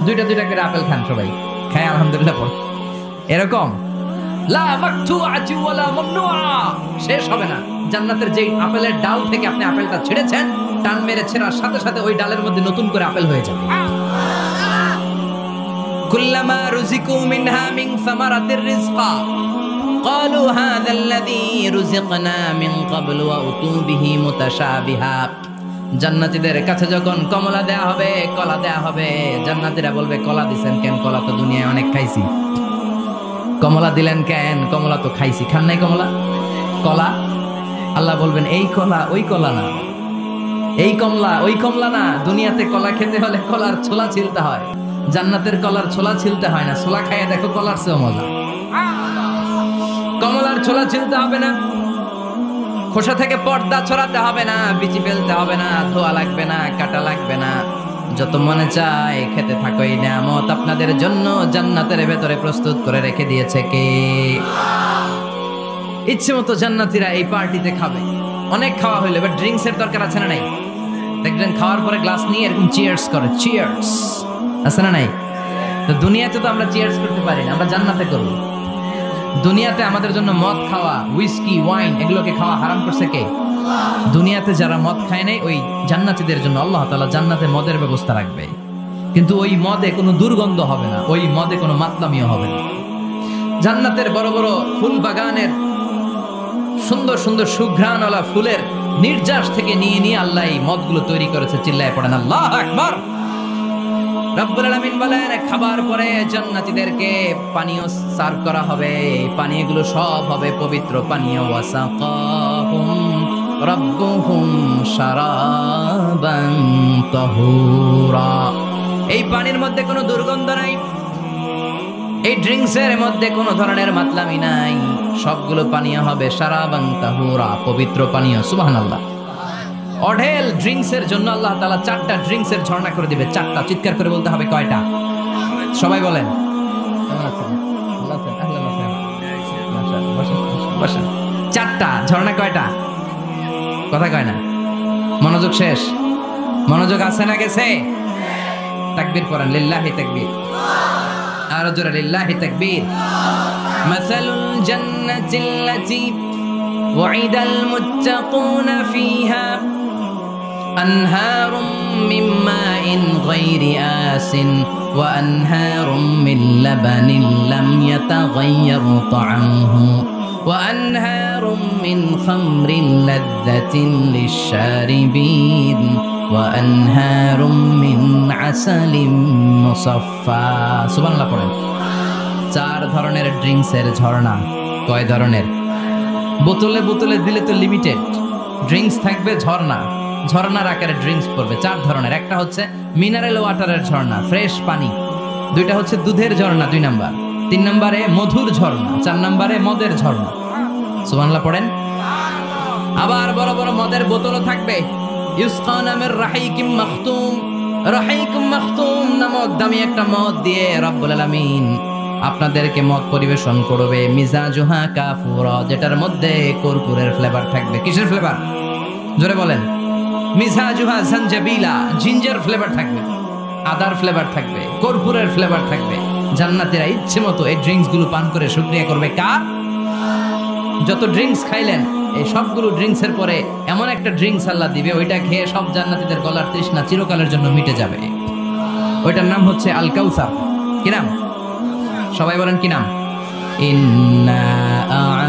2টা করে আপেল খান সবাই, খায় আলহামদুলিল্লাহ পড়। এরকম লা মাকতুআতি ওয়া লা মামনুআ, শেষ হবে না। জান্নাতের যেই আপেলের ডাল থেকে আপনি আপেলটা ছেড়েছেন, টান মেরে ছেড়ার সাথে সাথে ওই ডালের মধ্যে নতুন করে আপেল হয়ে যাবে। কুল্লামা রুজিকু মিনহা মিন সামারাতির রিজকা ক্বালু হাযাল্লাযী রুজিকনা মিন ক্বাবলু ওয়া উতু বিহি মুতাশাবিহা। জান্নাতীদের কাছে যখন কমলা দেয়া হবে, কলা দেয়া হবে, জান্নাতীরা বলবে কলা দিছেন কেন? কলা তো দুনিয়ায় অনেক খাইছি। কমলা দিলেন কেন? কমলা তো খাইছি। খান নাই কমলা? কলা? আল্লাহ বলবেন এই কলা ওই কলা না, এই কমলা ওই কমলা না। দুনিয়াতে কলা খেতে হলে কলার ছোলা ছিলতে হয়, জান্নাতের কলার ছোলা ছিলতে হয় না। ছোলা খাইয়ে দেখো, কলার চেয়েও মজা। কমলার ছোলা ছিলতে হবে না, খোসা থেকে পর্দা ছড়াতে হবে না, বিচি ফেলতে হবে না, ধোয়া লাগবে না, কাটা লাগবে না। যত মনে চায় খেতে থাকো। এই নিয়ামত আপনাদের জন্য জান্নাতের ভেতরে প্রস্তুত করে রেখে দিয়েছে কে? ইচ্ছে মতো জান্নাতীরা এই পার্টিতে খাবে। অনেক খাওয়া হইলো, এবার ড্রিঙ্কস এর দরকার আছে না নাই? দেখবেন খাওয়ার পরে গ্লাস নিয়ে এরকম চিয়ার্স করে, চিয়ার্স, আছে না নাই? তো দুনিয়াতে তো আমরা চিয়ার্স করতে পারি না, আমরা জান্নাতে করব। দুনিয়াতে আমাদের জন্য মদ খাওয়া, হুইস্কি, ওয়াইন, এগুলোকে খাওয়া হারাম করছে কে? দুনিয়াতে যারা মদ খায় নাই, ওই জান্নাতীদের জন্য আল্লাহ তাআলা জান্নাতে মদের ব্যবস্থা রাখবে। কিন্তু ওই মদে কোনো দুর্গন্ধ হবে না, ওই মদে কোনো মাতলামিও হবে না। জান্নাতের বড় বড় ফুল বাগানের সুন্দর সুন্দর সুঘ্রাণওয়ালা ফুলের নির্যাস থেকে নিয়ে নিয়ে আল্লাহ এই মদগুলো তৈরি করেছে। চিল্লায় পড়েন আল্লাহু আকবার। রব্বুল আলামিন বলেন খাবার পরে জান্নাতীদেরকে পানীয় সার্ভ করা হবে। এই পানীয়গুলো সব হবে পবিত্র পানীয়। ওয়াসাকাহুম রাব্বুহুম শারাবান তাহুরা। এই পানির মধ্যে কোনো দুর্গন্ধ নাই, এই ড্রিঙ্কসের মধ্যে কোনো ধরনের মাতলামি নাই। সবগুলো পানীয় হবে শারাবান তাহুরা, পবিত্র পানীয়। সুবহানাল্লাহ। অঢেল ড্রিঙ্কসের জন্য আল্লাহ তাআলা 4টা ড্রিঙ্কসের ঝর্ণা করে দিবে। 4টা, চিৎকার করে বলতে হবে কয়টা? সবাই বলেন। কেমন আছেন? ভালো আছেন? আহলান ওয়া সাহলান। 4টা ঝর্ণা। কয়টা? কথা কয় না। মনোযোগ শেষ। মনোযোগ আছে না গেছে? তাকবীর পড়েন, লিল্লাহি তাকবীর। আর জোরে লিল্লাহি তাকবীর। মাসালুল জান্নাতিল্লাতী ওয়াইদাল মুত্তাকুনা ফিহা أنهار من ماء غير آسن وأنهار من لبن لم يتغير طعمه وأنهار من خمر لذة للشاربين وأنهار من عسل مصفى سبحان الله পড়েন। চার ধরনের ড্রিঙ্কসের ঝর্ণা। কয় ধরনের? বোতলে বোতলে দিলে তো লিমিটেড, ড্রিঙ্কস থাকবে ঝর্ণা, ঝর্ণার আকারে ড্রিঙ্কস পড়বে। চার ধরনের। একটা হচ্ছে মিনারেল ওয়াটারের ঝর্ণা, ফ্রেশ পানি। দুইটা হচ্ছে দুধের ঝর্ণা 2 নাম্বার। 3 নম্বরে মধুর ঝর্ণা। 4 নম্বরে মদের ঝর্ণা। সুবহানাল্লাহ পড়েন। আবার বড় বড় মদের বোতলও থাকবে। ইউসকানা মির রাহিকিম মাখতুম, রাহিকুম মাখতুম নামক দামি একটা মদ দিয়ে রব্বুল আলামিন আপনাদেরকে মদ পরিবেশন করবে। মিজাজুহা কাফুরা, যেটার মধ্যে কর্পূরের ফ্লেভার থাকবে। কিসের ফ্লেভার? জোরে বলেন। মিজাজুহা জানজাবিলা, জিঞ্জার ফ্লেভার থাকবে, আদার ফ্লেভার থাকবে, কর্পূরের ফ্লেভার থাকবে। জান্নাতীরা ইচ্ছে মতো এই ড্রিঙ্কস গুলো পান করে শুকরিয়া করবে কার? যত ড্রিঙ্কস খাইলেন এই সবগুলো ড্রিঙ্কসের পরে এমন একটা ড্রিঙ্কস আল্লাহ দিবে, ওইটা খেয়ে সব জান্নাতীদের গলার তৃষ্ণা চিরকালের জন্য মিটে যাবে। ওইটার নাম হচ্ছে আল কাউসার। কি নাম? সবাই বলেন কি নাম? ইন্না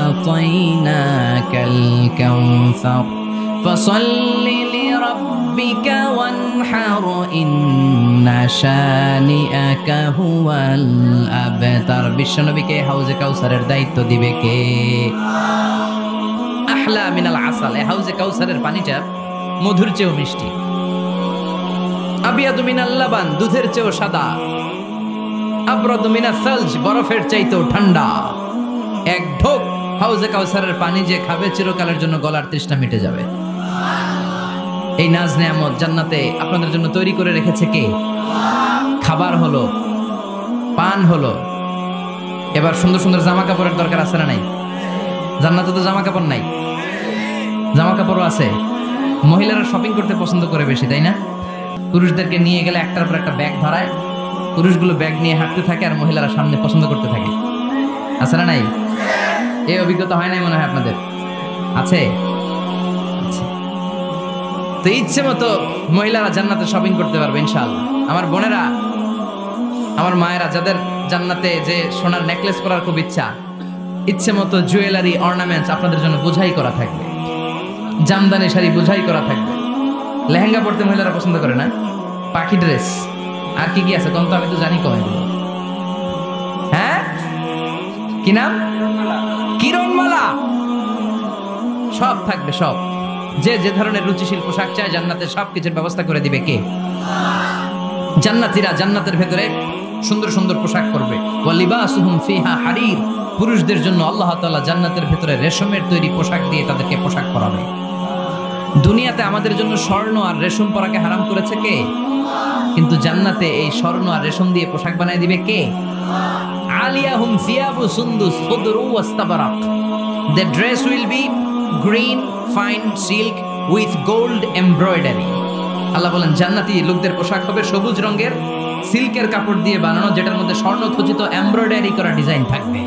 আ'তাইনাকাল কাউসার ফাসাল্লি লিরাব্বিকা ওয়ানহার ইন্না শানিআকা হুয়াল আবতার। বিশ্বনবীকে হাউজে কাউসারের দায়িত্ব দিবে কে? আহলা মিনাল আসাল। এই হাউজে কাউসারের পানিটা মধুর চেয়েও মিষ্টি। আবিয়াদু মিনাল লাবান, দুধের চেয়েও সাদা। আবরাদু মিনাস সালজ, বরফের চাইতেও ঠান্ডা। এক ঢোক হাউজে কাউসারের পানি যে খাবে চিরকালের জন্য গলার তৃষ্ণা মিটে যাবে। এই নাজ নেয়ামত জান্নাতে আপনাদের জন্য তৈরি করে রেখেছে কে? খাবার হলো, পান হলো। এবার সুন্দর সুন্দর জামা কাপড়ের দরকার আছে না নাই? জান্নাতে তো জামা কাপড় নাই, জামা কাপড়ও আছে। মহিলারা শপিং করতে পছন্দ করে বেশি, তাই না? পুরুষদেরকে নিয়ে গেলে একটার পর একটা ব্যাগ ধরায়, পুরুষগুলো ব্যাগ নিয়ে হাঁটতে থাকে আর মহিলারা সামনে পছন্দ করতে থাকে। আছে না নাই? এই অভিজ্ঞতা হয় নাই মনে হয় আপনাদের? আছে? তো ইচ্ছে মতো মহিলারা জান্নাতে শপিং করতে পারবে ইনশাআল্লাহ। আমার বোনেরা, আমার মায়েরা, যাদের জান্নাতে যে সোনার নেকলেস পরার খুব ইচ্ছা, ইচ্ছে মতো জুয়েলারি অর্নামেন্টস আপনাদের জন্য বোঝাই করা থাকবে। জামদানি শাড়ি বোঝাই করা থাকবে। লেহেঙ্গা পরতে মহিলারা পছন্দ করে না? পাখি ড্রেস, আর কি কি আছে কোন? তো আমি তো জানি কয়। হ্যাঁ, কি নাম? কিরণমালা। সব থাকবে, সব। যে যে ধরনের রুচিশীল পোশাক চায় জান্নাতে সব কিছুর ব্যবস্থা করে দিবে কে? জান্নাতীরা জান্নাতের ভেতরে সুন্দর সুন্দর পোশাক পরবে। ওয়া লিবাসুহুম ফিহা হারির, পুরুষদের জন্য আল্লাহ তাআলা জান্নাতের ভেতরে রেশমের তৈরি পোশাক দিয়ে তাদেরকে পোশাক পরাবে। দুনিয়াতে আমাদের জন্য স্বর্ণ আর রেশম পরাকে হারাম করেছে কে? কিন্তু জান্নাতে এই স্বর্ণ আর রেশম দিয়ে পোশাক বানিয়ে দিবে কে? আলিয়াহুম সিয়াবু সুন্দুস খুদরু ওয়াস্তাবারাক। The dress will be green fine silk with gold embroidery. আল্লাহ বলেন জান্নাতি লোকদের পোশাক হবে সবুজ রঙের সিল্কের কাপড় দিয়ে বানানো, যেটার মধ্যে স্বর্ণ খচিত এমব্রয়ডারি করা ডিজাইন থাকবে।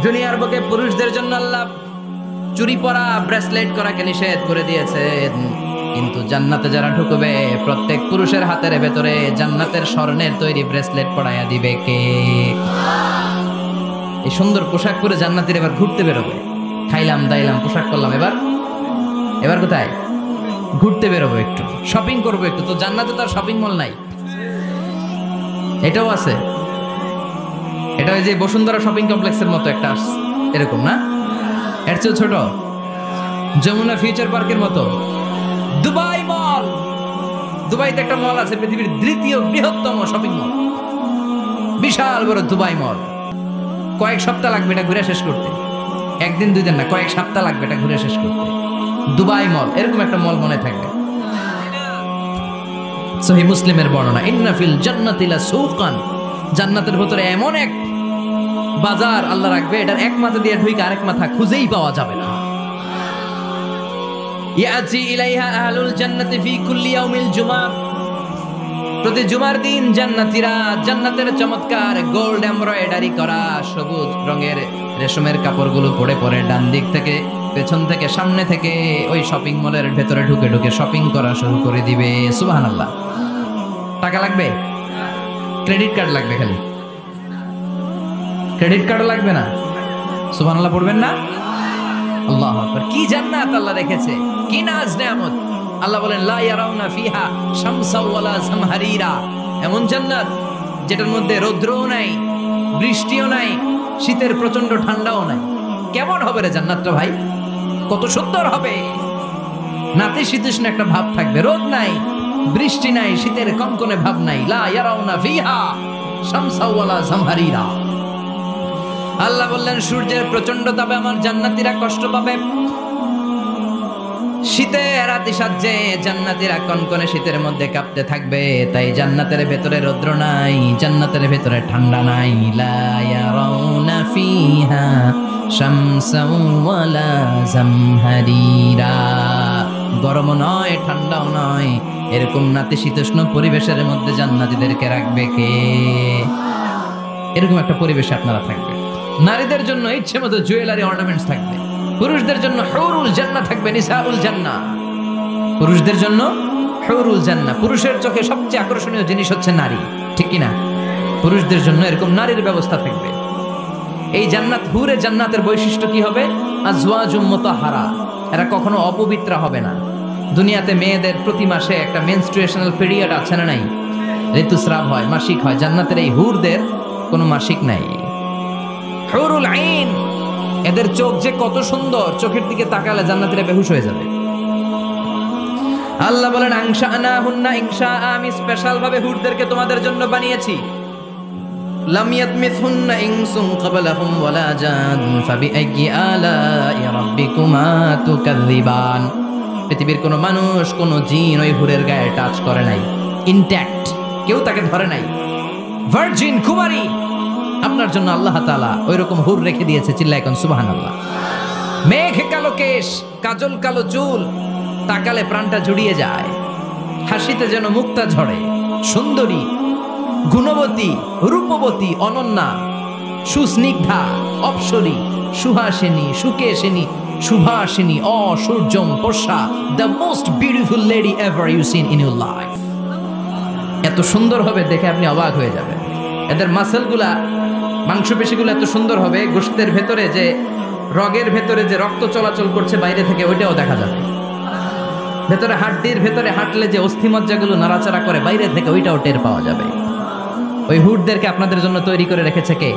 দুনিয়ার বুকে পুরুষদের জন্য আল্লাহ চুরি পরা, ব্রেসলেট করাকে নিষেধ করে দিয়েছেন, কিন্তু জান্নাতে যারা ঢুকবে প্রত্যেক পুরুষের হাতের ভেতরে জান্নাতের স্বর্ণের তৈরি ব্রেসলেট পরাইয়া দিবে কে? এই সুন্দর পোশাক পরে জান্নাতীরা এবার ঘুরতে বেরোবে। খাইলাম দাইলাম পোশাক করলাম, এবার কোথায়? ঘুরতে বেরোবো, একটু শপিং করবো একটু। তো জান্নাতে তো আর শপিং মল নাই। এটাও আছে, এটা ওই যে বসুন্ধরা শপিং কমপ্লেক্সের মতো একটা এরকম না, এর চেয়ে ছোট, যমুনা ফিউচার পার্কের মতো। দুবাই মল, দুবাইতে একটা মল আছে, পৃথিবীর দ্বিতীয় বৃহত্তম শপিং মল, বিশাল বড় দুবাই মল। কয়েক সপ্তাহ লাগবে এটা ঘুরে শেষ করতে, একদিন দুই দিন না, কয়েক সপ্তাহ লাগবে এটা ঘুরে শেষ করতে। দুবাই মল, এরকম একটা মল মনে থাকবে। সহিহ মুসলিমের বর্ণনা, ইন্না ফিল জান্নাতি লাসুকান, জান্নাতের ভিতরে এমন এক বাজার আল্লাহ রাখবে, এটার এক মাথা দিয়ে ঢুকে আরেক মাথা খুঁজেই পাওয়া যাবে না। ইয়াতি ইলাইহা আহলুল জান্নাতি ফি কুল্লি ইয়াউমিল জুমআ, প্রতি জুমার দিন জান্নাতীরা জান্নাতের চমৎকার গোল্ড এমব্রয়ডারি করা সবুজ রঙের রেশমের কাপড়গুলো পরে পরে ডান দিক থেকে পেছন থেকে সামনে থেকে ওই শপিং মলের ভেতরে ঢুকে ঢুকে শপিং করা শুরু করে দিবে। সুবহানাল্লাহ। টাকা লাগবে? ক্রেডিট কার্ড লাগবে, খালি ক্রেডিট কার্ডও লাগবে না। সুবহানাল্লাহ পড়বেন না? আল্লাহু আকবার। কি জান্নাত আল্লাহ রেখেছে, কি নাজ নেয়ামত। আল্লাহ বলেন লা ইয়ারাউনা ফিহা শামসাও ওয়ালা জামহারিরা। এমন জান্নাত যেটার মধ্যে রৌদ্রও নাই, বৃষ্টিও নাই, শীতের প্রচন্ড ঠান্ডাও নাই। কেমন হবে রে জান্নাতটা ভাই, কত সুন্দর হবে। নাতিশীতোষ্ণ একটা ভাব থাকবে, রোদ নাই, বৃষ্টি নাই, শীতের কনকনে ভাব নাই। লা ইয়ারাউনা ফিহা শামসাও ওয়ালা জামহারিরা। আল্লাহ বললেন সূর্যের প্রচন্ড তাপে আমার জান্নাতীরা কষ্ট পাবে। শীতের আতিশয্যে জান্নাতীরা কনকনে শীতের মধ্যে কাঁপতে থাকবে। তাই জান্নাতের ভেতরে রৌদ্র নাই, জান্নাতের ভেতরে ঠান্ডা নাই। লা ইয়ারাউনা ফিহা শামসাও ওয়ালা জামহারিরা। গরমও নয়, ঠান্ডাও নয়, এরকম নাতিশীতোষ্ণ পরিবেশের মধ্যে জান্নাতীদেরকে রাখবে কে? এরকম একটা পরিবেশে আপনারা থাকবেন। নারীদের জন্য ইচ্ছে মতো জুয়েলারি অর্নামেন্টস থাকবে, পুরুষদের জন্য হুরুল জান্নাহ থাকবে, নিসাউল জান্নাহ। পুরুষদের জন্য হুরুল জান্নাহ। পুরুষের চোখে সবচেয়ে আকর্ষণীয় জিনিস হচ্ছে নারী, ঠিক কি না? পুরুষদের জন্য এরকম নারীর ব্যবস্থা থাকবে। এই জান্নাত, হুরে জান্নাতের বৈশিষ্ট্য কি হবে? আজওয়াজুম মুতাহহারা। এরা কখনো অপবিত্র হবে না। দুনিয়াতে মেয়েদের প্রতি মাসে একটা মেনস্ট্রুয়েশনাল পিরিয়ড আছে না নাই? ঋতুস্রাব হয়, মাসিক হয়। জান্নাতের এই হুরদের কোনো মাসিক নাই। হুরুল আইন, এদের চোখ যে কত সুন্দর, চোখের দিকে তাকালে জান্নাতীরা বেহুশ হয়ে যাবে। আল্লাহ বলেন আনশানাহুন্না ইনশা, আমি স্পেশাল ভাবে হুরদেরকে তোমাদের জন্য বানিয়েছি। লাম ইয়াতমিসহুন্না ইনসুন ক্বাবলাহুম ওয়ালা জান ফাবিআইয়ি আলাই রাব্বিকুমা তুকাযযিবান। পৃথিবীর কোনো মানুষ, কোনো জিন ওই হুরের গায়ে টাচ করে নাই, ইনট্যাক্ট, কেউ তাকে ধরে নাই। ভার্জিন কুমারী, আপনার জন্য আল্লাহ তাআলা ওই রকম হুর রেখে দিয়েছে। চিল্লায় কোন সুবহানাল্লাহ। মেঘ কালো কেশ, কাজল কালো চুল, তাকালে প্রাণটা জুড়িয়ে যায়। হাসিতে যেন মুক্তা ঝরে। সুন্দরী, গুণবতী, রূপবতী, অনন্যা, সুস্নিগ্ধা, অপ্সরী, সুহাসিনী, সুকেশিনী, সুভাষিনী, অসূর্যম পোষা, the most beautiful lady ever you seen in your life. এত সুন্দর হবে দেখে আপনি অবাক হয়ে যাবেন। এদের মাসেলগুলা, মাংসপেশিগুলো এত সুন্দর হবে, গোশতের ভেতরে যে রগের ভেতরে যে রক্ত চলাচল করছে বাইরে থেকে ওইটাও দেখা যাবে। ভেতরে হাড্ডির ভেতরে হাঁটলে যে অস্থিমজ্জাগুলো নাড়াচাড়া করে বাইরে থেকে ওইটাও টের পাওয়া যাবে। ওই হুরদেরকে আপনাদের জন্য তৈরি করে রেখেছে কে?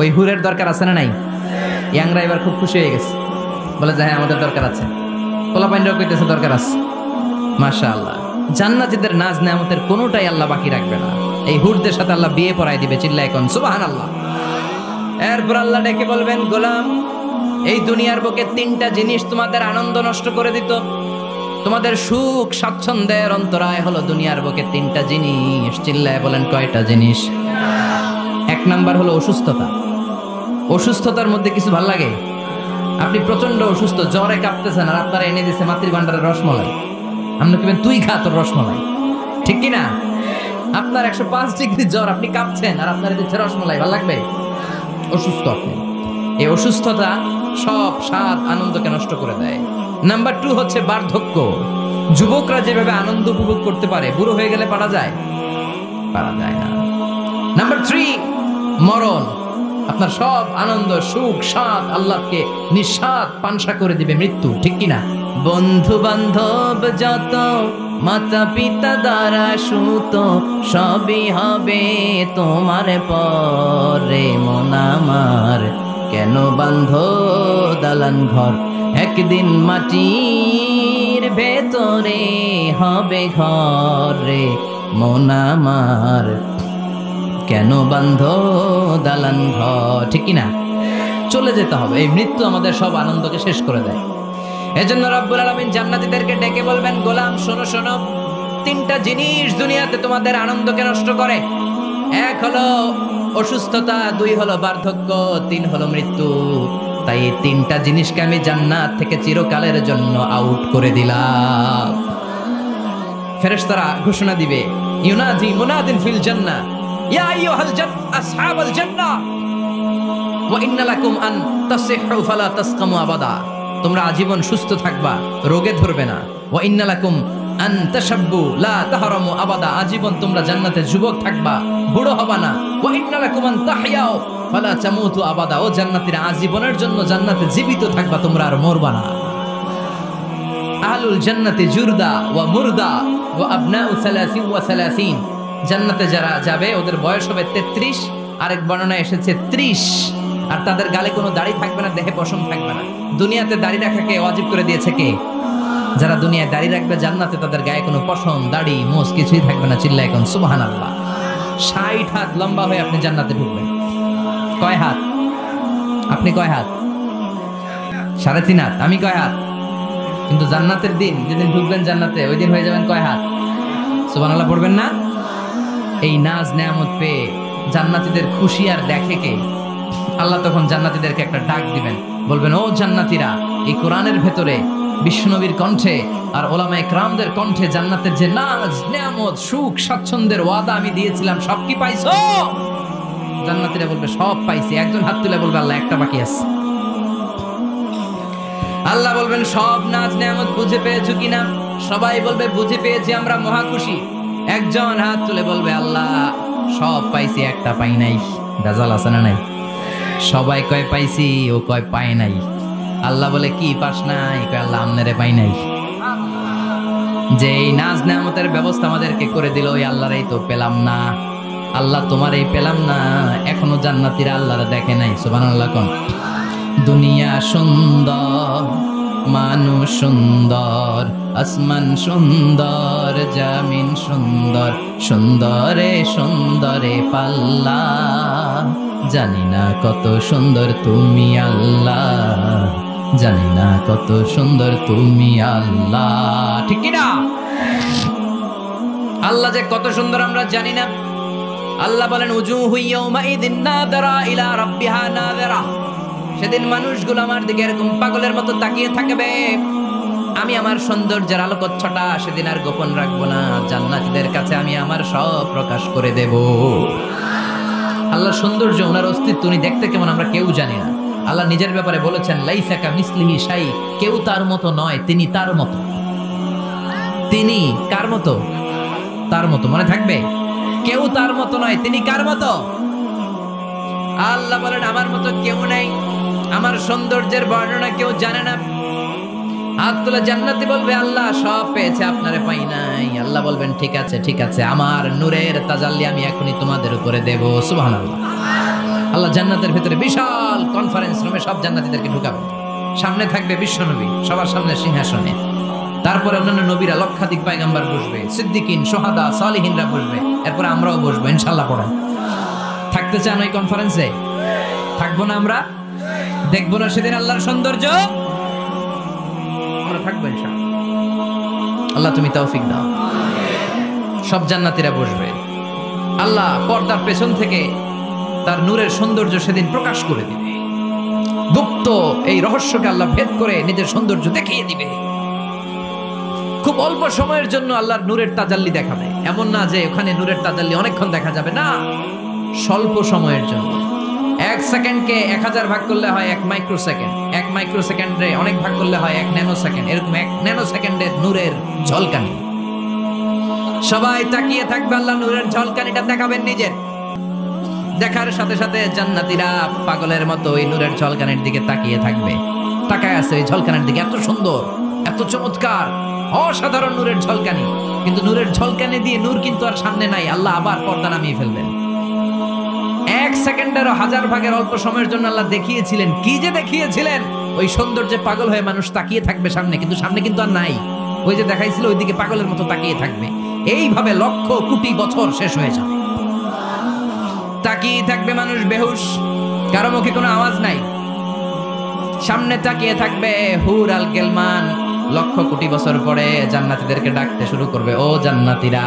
ওই হুরের দরকার আছে না নাই? ইয়াংরা এবার খুব খুশি হয়ে গেছে, বলে যে হ্যাঁ আমাদের দরকার আছে। পোলাপাইনরাও কইতেছে দরকার আছে। মাশাআল্লাহ। জান্নাতীদের নাজ নেয়ামতের কোনোটাই আল্লাহ বাকি রাখবে না। এই হুরদের সাথে আল্লাহ বিয়ে পড়ায় দিবে। চিল্লায় কোন সুবহানাল্লাহ। এরপর আল্লাহ ডেকে বলবেন, গোলাম, এই দুনিয়ার বুকে তিনটা জিনিস তোমাদের আনন্দ নষ্ট করে দিত, তোমাদের সুখ স্বাচ্ছন্দ্যের অন্তরায় হলো দুনিয়ার বুকে তিনটা জিনিস। চিল্লায় বলেন কয়টা জিনিস? এক নাম্বার হলো অসুস্থতা। অসুস্থতার মধ্যে কিছু ভাল লাগে? আপনি প্রচন্ড অসুস্থ, জ্বরে কাঁপতেছেন, আর আপনারা এনে দিচ্ছে মাতৃভান্ডারের রসমলাই। আপনি কেবেন তুই খা তোর রসমলাই, ঠিক কিনা? আপনার 105 ডিগ্রি জ্বর, আপনি কাঁপছেন, আর আপনার দিচ্ছে রসমলাই, ভাল লাগবে? অসুস্থ আপনি। এই অসুস্থতা সব স্বাদ আনন্দকে নষ্ট করে দেয়। নাম্বার 2 হচ্ছে বার্ধক্য। যুবকরা যেভাবে আনন্দ উপভোগ করতে পারে, বুড়ো হয়ে গেলে পারা যায়? পারা যায় না। নাম্বার 3 মরণ। আপনার সব আনন্দ, সুখ, স্বাদ আল্লাহকে নিঃস্বাদ পানসা করে দিবে মৃত্যু, ঠিক কিনা? বন্ধু বান্ধব যত, মাতা পিতা দ্বারা সুত, সবই হবে তোমার পরে। মন আমার কেন বান্ধ দালান ঘর, একদিন মাটির ভেতরে হবে ঘর রে। মন আমার কেন বান্ধ দালান ঘর, ঠিক কিনা? চলে যেতে হবে। এই মৃত্যু আমাদের সব আনন্দকে শেষ করে দেয়। এজন্য রব্বুল আলামিন জান্নাতীদেরকে ডেকে বলবেন, গোলাম শোনো শোনো, তিনটা জিনিস দুনিয়াতে তোমাদের আনন্দকে নষ্ট করে। এক হলো অসুস্থতা, 2 হলো বার্ধক্য, 3 হলো মৃত্যু। তাই এই তিনটা জিনিসকে আমি জান্নাত থেকে চিরকালের জন্য আউট করে দিলাম। ফেরেশতারা ঘোষণা দিবে, ইউনাদি মুনাদিন ফিল জান্নাহ ইয়া আইয়ুহাল আসহাবাল জান্নাহ ওয়া ইন্না লাকুম আন তাসিহু ফালা তাসকামু আবাদা। তোমরা আজীবন সুস্থ থাকবা, রোগে ধরবে না। ওয়া ইন্না লাকুম আন তাশাব্বু লা তাহরামু আবাদা। আজীবন তোমরা জান্নাতে যুবক থাকবা, বুড়ো হবা না। ওয়া ইন্না লাকুম আন তাহইয়াউ ফালা তামুতু আবাদা। ও জান্নাতীরা, আজীবনের জন্য জান্নাতে জীবিত থাকবা, তোমরা আর মরবা না। আহলুল জান্নাতি জুরদা ওয়া মুরদা ওয়া আবনাউ 30 ওয়া 30। জান্নাতে যারা যাবে ওদের বয়স হবে 33, আরেক বর্ণনায় এসেছে 30। আর তাদের গালে কোনো দাড়ি থাকবে না, দেহে পশম থাকবে না। দুনিয়াতে দাড়ি রাখাকে ওয়াজিব করে দিয়েছে কে? যারা দুনিয়ায় দাড়ি রাখবে, জান্নাতে তাদের গায়ে কোনো পশম, দাড়ি, মোজ কিছুই থাকবে না। চিল্লায় এখন সুবহানাল্লাহ। 60 হাত লম্বা হয়ে আপনি জান্নাতে ঢুকবেন। কয় হাত? আপনি কয় হাত? 3.5 হাত। আমি কয় হাত? কিন্তু জান্নাতের দিন, যেদিন ঢুকবেন জান্নাতে, ওই দিন হয়ে যাবেন কয় হাত? সুবহানাল্লাহ পড়বেন না? এই নাজ নেয়ামত পেয়ে জান্নাতীদের খুশি আর দেখে কে? আল্লাহ তখন জান্নাতীদেরকে একটা ডাক দিবেন, বলবেন, ও জান্নাতীরা, এই কোরআনের ভেতরে বিশ্বনবীর কণ্ঠে আর ওলামায়ে কেরামদের কণ্ঠে জান্নাতের যে নাজ নেয়ামত, সুখ, স্বাচ্ছন্দ্যের ওয়াদা আমি দিয়েছিলাম, সব কি পাইছো? জান্নাতীরা বলবে, সব পাইছি। একজন হাত তুলে বলবে, আল্লাহ একটা বাকি আছে। আল্লাহ বলবেন, সব নাজ নেয়ামত বুঝে পেয়েছো কিনা? সবাই বলবে, বুঝে পেয়েছি, আমরা মহা খুশি। একজন হাত তুলে বলবে, আল্লাহ সব পাইছি, একটা পাই নাই। ভেজাল আছে না নাই? সবাই কয় পাইছি, ও কয় পাই নাই। আল্লাহ বলে, কি পাস নাই? কয়, আল্লাহ আমনেরে পাই নাই। যে এই নাজ নেয়ামতের ব্যবস্থা আমাদেরকে করে দিল, ওই আল্লাহরই তো পেলাম না। আল্লাহ তোমারই পেলাম না। এখনো জান্নাতীরা আল্লাহরে দেখে নাই। সুবহানাল্লাহ কোন? দুনিয়া সুন্দর, মানুষ সুন্দর, আসমান সুন্দর, জামিন সুন্দর, সুন্দরে সুন্দরে পাল্লা। জানি না কত সুন্দর তুমি আল্লাহ, জানি না কত সুন্দর তুমি আল্লাহ। ঠিক কিনা? আল্লাহ যে কত সুন্দর আমরা জানি না। আল্লাহ বলেন, উজুহু ইয়াউমাইযিন নাযিরা ইলা রাব্বিহা নাযিরা। সেদিন মানুষগুলো আমার দিকে এরকম পাগলের মতো তাকিয়ে থাকবে। আমি আমার সৌন্দর্যের আলোকচ্ছটা সেদিন আর গোপন রাখবো না। জান্নাতীদের কাছে আমি আমার সব প্রকাশ করে দেব। আল্লাহর সৌন্দর্য, ওনার অস্তিত্ব, উনি দেখতে কেমন আমরা কেউ জানি না। আল্লাহ নিজের ব্যাপারে বলেছেন, লাইসা কামিসলিহি শাই। কেউ তার মতো নয়, তিনি তার মতো। তিনি কার মতো? তার মতো। মনে থাকবে? কেউ তার মতো নয়, তিনি কার মতো? আল্লাহ বলেন, আমার মতো কেউ নাই। আমার সৌন্দর্যের বর্ণনা কেউ জানে না। হাত তুলে জান্নাতি বলবে, আল্লাহ সব পেয়েছে, আপনারে পাই নাই। আল্লাহ বলবেন, ঠিক আছে, ঠিক আছে, আমার নূরের তাজাল্লি আমি এখনই তোমাদের উপরে দেব। সুবহানাল্লাহ। আল্লাহ জান্নাতের ভিতরে বিশাল কনফারেন্স রুমে সব জান্নাতীদেরকে ঢুকাবে। সামনে থাকবে বিশ্বনবী, সবার সামনে সিংহাসনে। তারপরে অন্যান্য নবীরা, লক্ষাধিক পয়গম্বর বসবে, সিদ্দিকিন, সুহাদা, সালিহিনরা বসবে। এরপর আমরাও বসবো, ইনশাআল্লাহ। পড়েন, থাকতে চান ওই কনফারেন্সে? থাকবো না আমরা? দেখবো না সেদিন আল্লাহর সৌন্দর্য? আমরা থাকবো ইনশাআল্লাহ। আল্লাহ তুমি তৌফিক দাও। সব জান্নাতীরা বসবে। আল্লাহ পর্দার পেছন থেকে তার নূরের সৌন্দর্য সেদিন প্রকাশ করে দিবে। গুপ্ত এই রহস্যকে আল্লাহ ভেদ করে নিজের সৌন্দর্য দেখিয়ে দিবে। খুব অল্প সময়ের জন্য আল্লাহর নূরের তাজাল্লি দেখাবে। এমন না যে ওখানে নূরের তাজাল্লি অনেকক্ষণ দেখা যাবে, না, স্বল্প সময়ের জন্য। 1 সেকেন্ডকে 1000 ভাগ করলে হয় 1 মাইক্রোসেকেন্ড। 1 মাইক্রোসেকেন্ডে অনেক ভাগ করলে হয় 1 ন্যানো সেকেন্ড। এরকম 1 ন্যানো সেকেন্ডের নূরের ঝলকানি। সবাই তাকিয়ে থাকবে, আল্লাহ নূরের ঝলকানিটা দেখাবেন নিজের। দেখার সাথে সাথে জান্নাতীরা পাগলের মতো ওই নূরের ঝলকানির দিকে তাকিয়ে থাকবে। তাকায় আছে ওই ঝলকানির দিকে। এত সুন্দর, এত চমৎকার, অসাধারণ নূরের ঝলকানি। কিন্তু নূরের ঝলকানি দিয়ে নূর কিন্তু আর সামনে নাই। আল্লাহ আবার পর্দা নামিয়ে ফেলবেন। 1 সেকেন্ডেরও 1000 ভাগের অল্প সময়ের জন্য আল্লাহ দেখিয়েছিলেন। কি যে দেখিয়েছিলেন! ওই সৌন্দর্যে পাগল হয়ে মানুষ তাকিয়ে থাকবে সামনে, কিন্তু সামনে কিন্তু আর নাই। ওই যে দেখাইছিল, ওইদিকে পাগলের মতো তাকিয়ে থাকবে। এইভাবে লক্ষ কোটি বছর শেষ হয়ে যাবে। তাকিয়ে থাকবে মানুষ বেহুশ, কারো মুখে কোনো আওয়াজ নাই। সামনে তাকিয়ে থাকবে হুর আল গেলমান। লক্ষ কোটি বছর পরে জান্নাতীদেরকে ডাকতে শুরু করবে, ও জান্নাতীরা,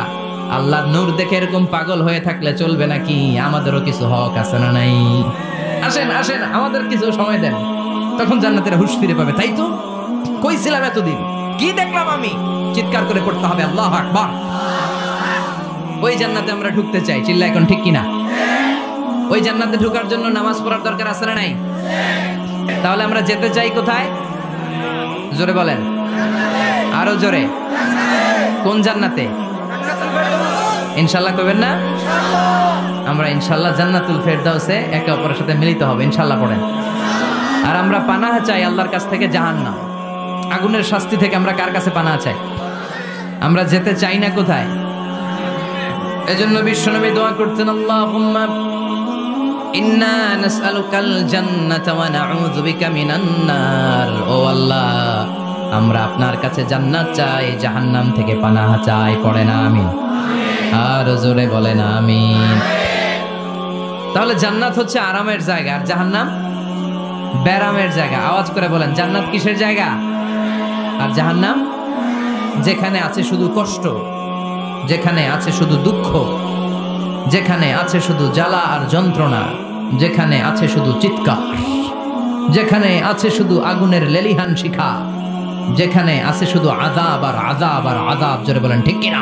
আল্লাহর নূর দেখে এরকম পাগল হয়ে থাকলে চলবে নাকি? আমাদেরও কিছু হক আছে না নাই? আসেন আসেন, আমাদের কিছু সময় দেন। তখন জান্নাতীরা হুঁশ ফিরে পাবে। তাই তো কইছিলাম এতদিন, কি দেখলাম আমি? চিৎকার করে পড়তে হবে, আল্লাহু আকবার। ওই জান্নাতে আমরা ঢুকতে চাই, চিল্লা এখন ঠিক কিনা? ওই জান্নাতে ঢোকার জন্য নামাজ পড়ার দরকার আছে না নাই? তাহলে আমরা যেতে চাই কোথায়? জোরে বলেন, আরো জোরে। কোন জান্নাতে? ইনশাআল্লাহ কইবেন না? আমরা ইনশাআল্লাহ জান্নাতুল ফেরদাউসে একে অপরের সাথে মিলিত হবে, ইনশাআল্লাহ পড়েন। আর আমরা পানাহ চাই আল্লাহর কাছ থেকে জাহান্নাম, আগুনের শাস্তি থেকে আমরা কার কাছে পানাহ চাই? আমরা যেতে চাই না কোথায়? এজন্য বিশ্বনবী দোয়া করতেন, আল্লাহুম্মা ইন্না নাসআলুকাল জান্নাতা ওয়া নাউযু বিকা মিনান নার। ও আল্লাহ, আমরা আপনার কাছে জান্নাত চাই, জাহান্নাম থেকে পানাহ চাই। পড়েন আমিন, আর জোরে বলেন আমিন। তাহলে জান্নাত হচ্ছে আরামের জায়গা, আর জাহান্নাম ব্যারামের জায়গা। আওয়াজ করে বলেন, জান্নাত কিসের জায়গা আর জাহান্নাম? যেখানে আছে শুধু কষ্ট, যেখানে আছে শুধু দুঃখ, যেখানে আছে শুধু জ্বালা আর যন্ত্রণা, যেখানে আছে শুধু চিৎকার, যেখানে আছে শুধু আগুনের লেলিহান শিখা, যেখানে আছে শুধু আযাব আর আযাব আর আযাব। জোরে বলেন ঠিক কিনা?